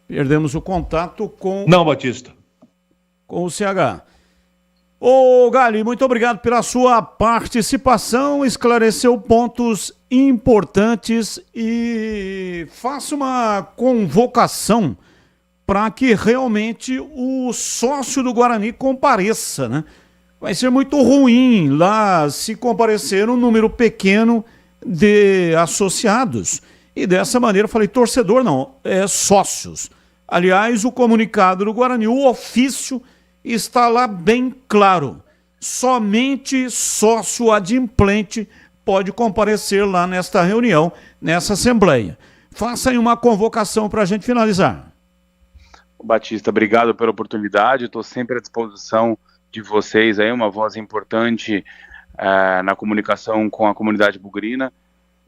Perdemos o contato com... Não, Batista. Com o CH. Ô, Galli, muito obrigado pela sua participação, esclareceu pontos importantes e faça uma convocação para que realmente o sócio do Guarani compareça, né? Vai ser muito ruim lá se comparecer um número pequeno de associados. E dessa maneira, eu falei torcedor não, sócios. Aliás, o comunicado do Guarani, o ofício, está lá bem claro. Somente sócio adimplente pode comparecer lá nesta reunião, nessa assembleia. Faça aí uma convocação para a gente finalizar. Batista, obrigado pela oportunidade, estou sempre à disposição de vocês, aí, uma voz importante na comunicação com a comunidade bugrina.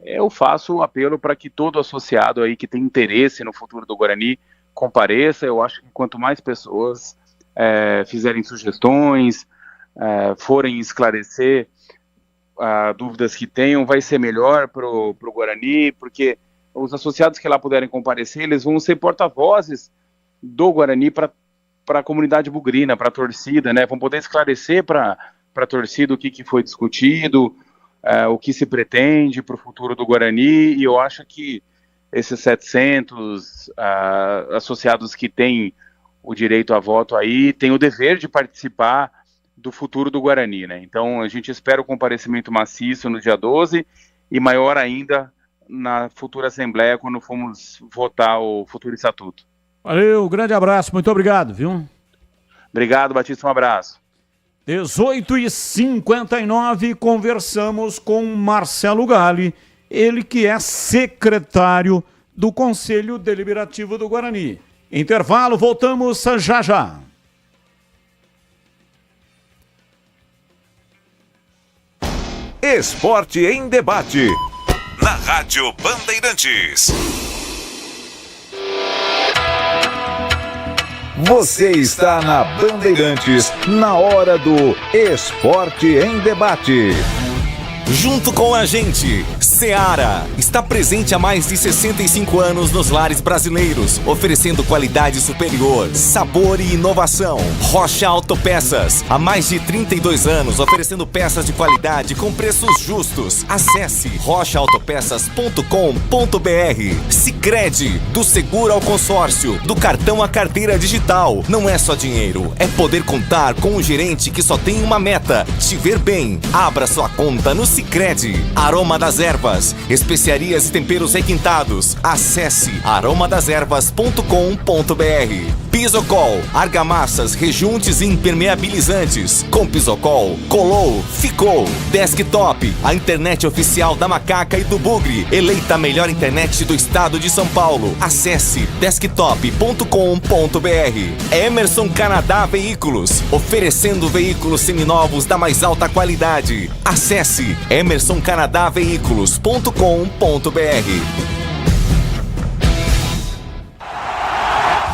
Eu faço um apelo para que todo associado aí que tem interesse no futuro do Guarani compareça. Eu acho que quanto mais pessoas fizerem sugestões, forem esclarecer dúvidas que tenham, vai ser melhor para o Guarani, porque os associados que lá puderem comparecer, eles vão ser porta-vozes do Guarani para a comunidade bugrina, para a torcida, né? Vão poder esclarecer para a torcida o que foi discutido, o que se pretende para o futuro do Guarani, e eu acho que esses 700 associados que têm o direito a voto aí têm o dever de participar do futuro do Guarani, né? Então a gente espera o comparecimento maciço no dia 12 e maior ainda na futura Assembleia, quando formos votar o futuro estatuto. Valeu, grande abraço, muito obrigado, viu? Obrigado, Batista, um abraço. 18h59, conversamos com Marcelo Galli, ele que é secretário do Conselho Deliberativo do Guarani. Intervalo, voltamos já já. Esporte em debate. Na Rádio Bandeirantes. Você está na Bandeirantes, na hora do Esporte em Debate. Junto com a gente, Seara está presente há mais de 65 anos nos lares brasileiros, oferecendo qualidade superior, sabor e inovação. Rocha Autopeças, há mais de 32 anos, oferecendo peças de qualidade com preços justos. Acesse rochaautopeças.com.br. Sicredi, do seguro ao consórcio, do cartão à carteira digital. Não é só dinheiro, é poder contar com um gerente que só tem uma meta: te ver bem. Abra sua conta no Sicredi. Aroma das Ervas, especiarias e temperos requintados. Acesse aromadeservas.com.br. Pisocol, argamassas, rejuntes e impermeabilizantes. Com Pisocol, colou, ficou. Desktop, a internet oficial da Macaca e do Bugre, eleita a melhor internet do estado de São Paulo. Acesse desktop.com.br. Emerson Canadá Veículos, oferecendo veículos seminovos da mais alta qualidade. Acesse emersoncanadaveículos.com.br.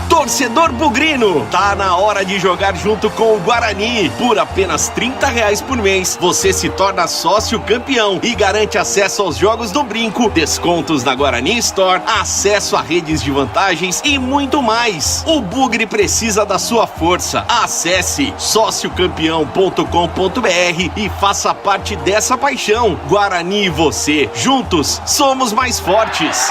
Torcedor bugrino, tá na hora de jogar junto com o Guarani. Por apenas R$30 por mês, você se torna sócio campeão e garante acesso aos jogos do Brinco, descontos na Guarani Store, acesso a redes de vantagens e muito mais. O Bugre precisa da sua força. Acesse sociocampeão.com.br e faça parte dessa paixão. Guarani e você, juntos, somos mais fortes.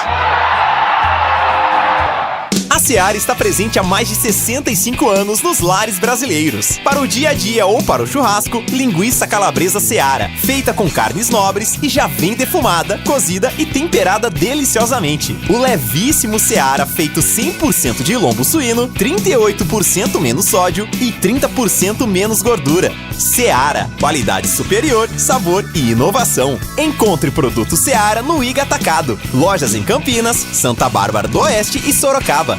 A Seara está presente há mais de 65 anos nos lares brasileiros. Para o dia a dia ou para o churrasco, linguiça calabresa Seara, feita com carnes nobres e já vem defumada, cozida e temperada deliciosamente. O levíssimo Seara, feito 100% de lombo suíno, 38% menos sódio e 30% menos gordura. Seara, qualidade superior, sabor e inovação. Encontre produto Seara no Iga Atacado. Lojas em Campinas, Santa Bárbara do Oeste e Sorocaba.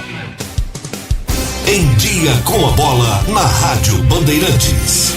Em Dia com a Bola, na Rádio Bandeirantes.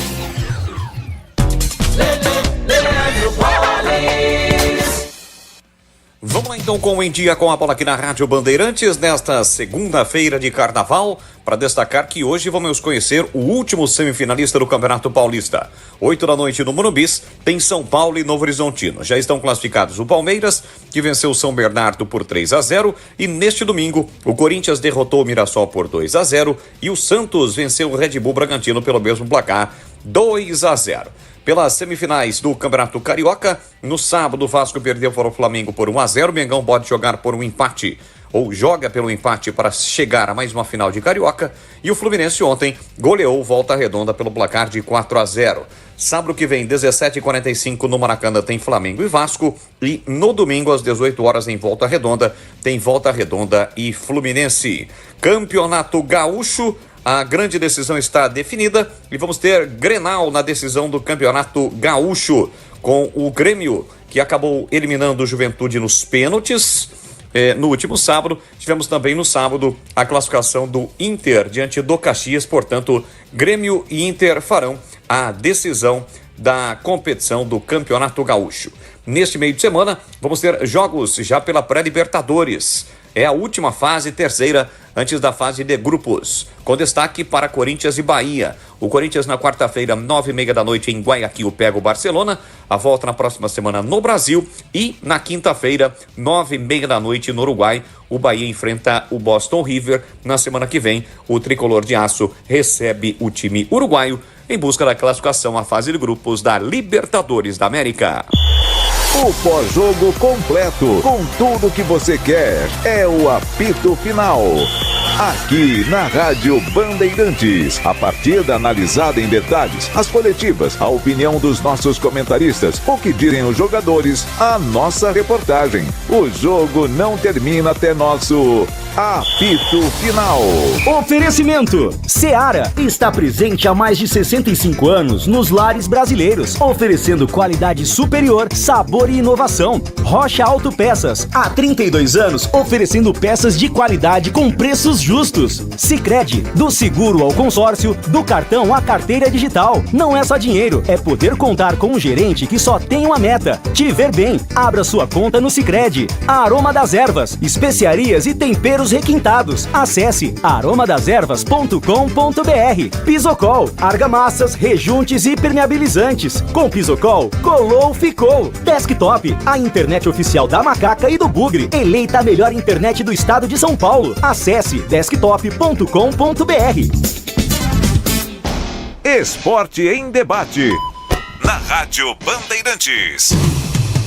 Vamos lá então com o Em Dia com a Bola aqui na Rádio Bandeirantes, nesta segunda-feira de Carnaval, para destacar que hoje vamos conhecer o último semifinalista do Campeonato Paulista. 8h no Morumbis, tem São Paulo e Novo Horizontino. Já estão classificados o Palmeiras, que venceu o São Bernardo por 3-0, e neste domingo o Corinthians derrotou o Mirassol por 2-0 e o Santos venceu o Red Bull Bragantino pelo mesmo placar, 2-0. Pelas semifinais do Campeonato Carioca, no sábado o Vasco perdeu para o Flamengo por 1-0, o Mengão pode jogar por um empate, ou joga pelo empate para chegar a mais uma final de Carioca, e o Fluminense ontem goleou Volta Redonda pelo placar de 4-0. Sábado que vem, 17h45 no Maracanã, tem Flamengo e Vasco, e no domingo às 18h em Volta Redonda, tem Volta Redonda e Fluminense. Campeonato Gaúcho, a grande decisão está definida e vamos ter Grenal na decisão do Campeonato Gaúcho, com o Grêmio, que acabou eliminando o Juventude nos pênaltis no último sábado. Tivemos também no sábado a classificação do Inter diante do Caxias, portanto, Grêmio e Inter farão a decisão da competição do Campeonato Gaúcho. Neste meio de semana, vamos ter jogos já pela pré-Libertadores. É a última fase, terceira, antes da fase de grupos, com destaque para Corinthians e Bahia. O Corinthians na quarta-feira, 9h30 em Guayaquil, pega o Barcelona. A volta na próxima semana no Brasil. E na quinta-feira, 9h30 no Uruguai, o Bahia enfrenta o Boston River. Na semana que vem, o Tricolor de Aço recebe o time uruguaio em busca da classificação à fase de grupos da Libertadores da América. O pós-jogo completo, com tudo que você quer, é o apito final. Aqui na Rádio Bandeirantes, a partida analisada em detalhes, as coletivas, a opinião dos nossos comentaristas, o que direm os jogadores, a nossa reportagem. O jogo não termina até nosso apito final. Oferecimento: Seara está presente há mais de 65 anos nos lares brasileiros, oferecendo qualidade superior, sabor e inovação. Rocha Autopeças, há 32 anos, oferecendo peças de qualidade com preços justos. Sicredi, do seguro ao consórcio, do cartão à carteira digital. Não é só dinheiro, é poder contar com um gerente que só tem uma meta: te ver bem. Abra sua conta no Sicredi. A Aroma das Ervas, especiarias e temperos temperos requintados. Acesse aromadazervas.com.br. Pisocol, argamassas, rejuntes e permeabilizantes. Com Pisocol, colou, ficou. Desktop, a internet oficial da Macaca e do Bugre. Eleita a melhor internet do estado de São Paulo. Acesse desktop.com.br. Esporte em debate. Na Rádio Bandeirantes.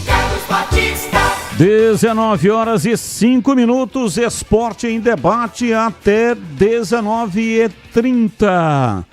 Carlos Batista. 19h05, esporte em debate até 19h30.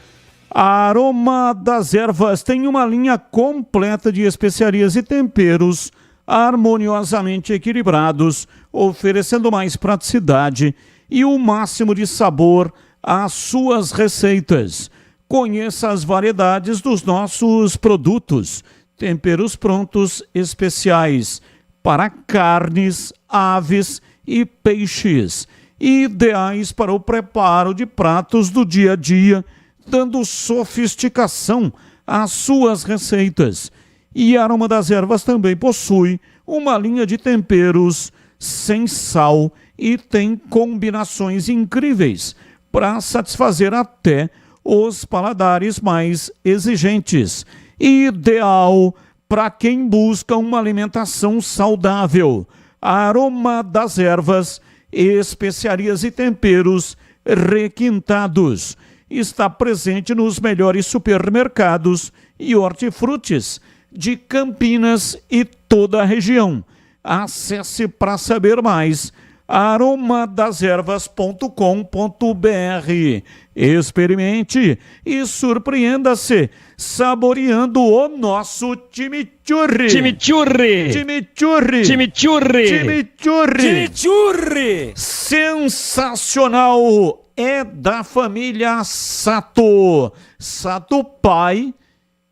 A Aroma das Ervas tem uma linha completa de especiarias e temperos harmoniosamente equilibrados, oferecendo mais praticidade e o máximo de sabor às suas receitas. Conheça as variedades dos nossos produtos, temperos prontos especiais para carnes, aves e peixes, ideais para o preparo de pratos do dia a dia, dando sofisticação às suas receitas. E a Aroma das Ervas também possui uma linha de temperos sem sal e tem combinações incríveis para satisfazer até os paladares mais exigentes. Ideal para quem busca uma alimentação saudável. A Aroma das Ervas, especiarias e temperos requintados. Está presente nos melhores supermercados e hortifrutis de Campinas e toda a região. Acesse para saber mais aromadazervas.com.br. Experimente e surpreenda-se saboreando o nosso chimichurri. Chimichurri. Chimichurri. Chimichurri. Chimichurri. Chimichurri. Sensacional. É da família Sato. Sato pai,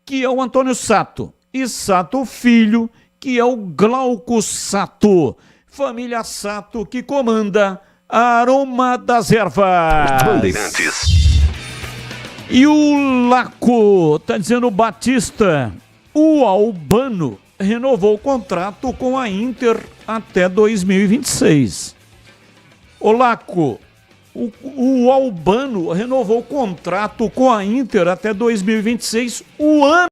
que é o Antônio Sato, e Sato filho, que é o Glauco Sato. Família Sato que comanda a Aroma das Ervas. Bandeirantes. E o Laco, tá dizendo Batista, o Albano renovou o contrato com a Inter até 2026. Ô Laco, o Albano renovou o contrato com a Inter até 2026, o ano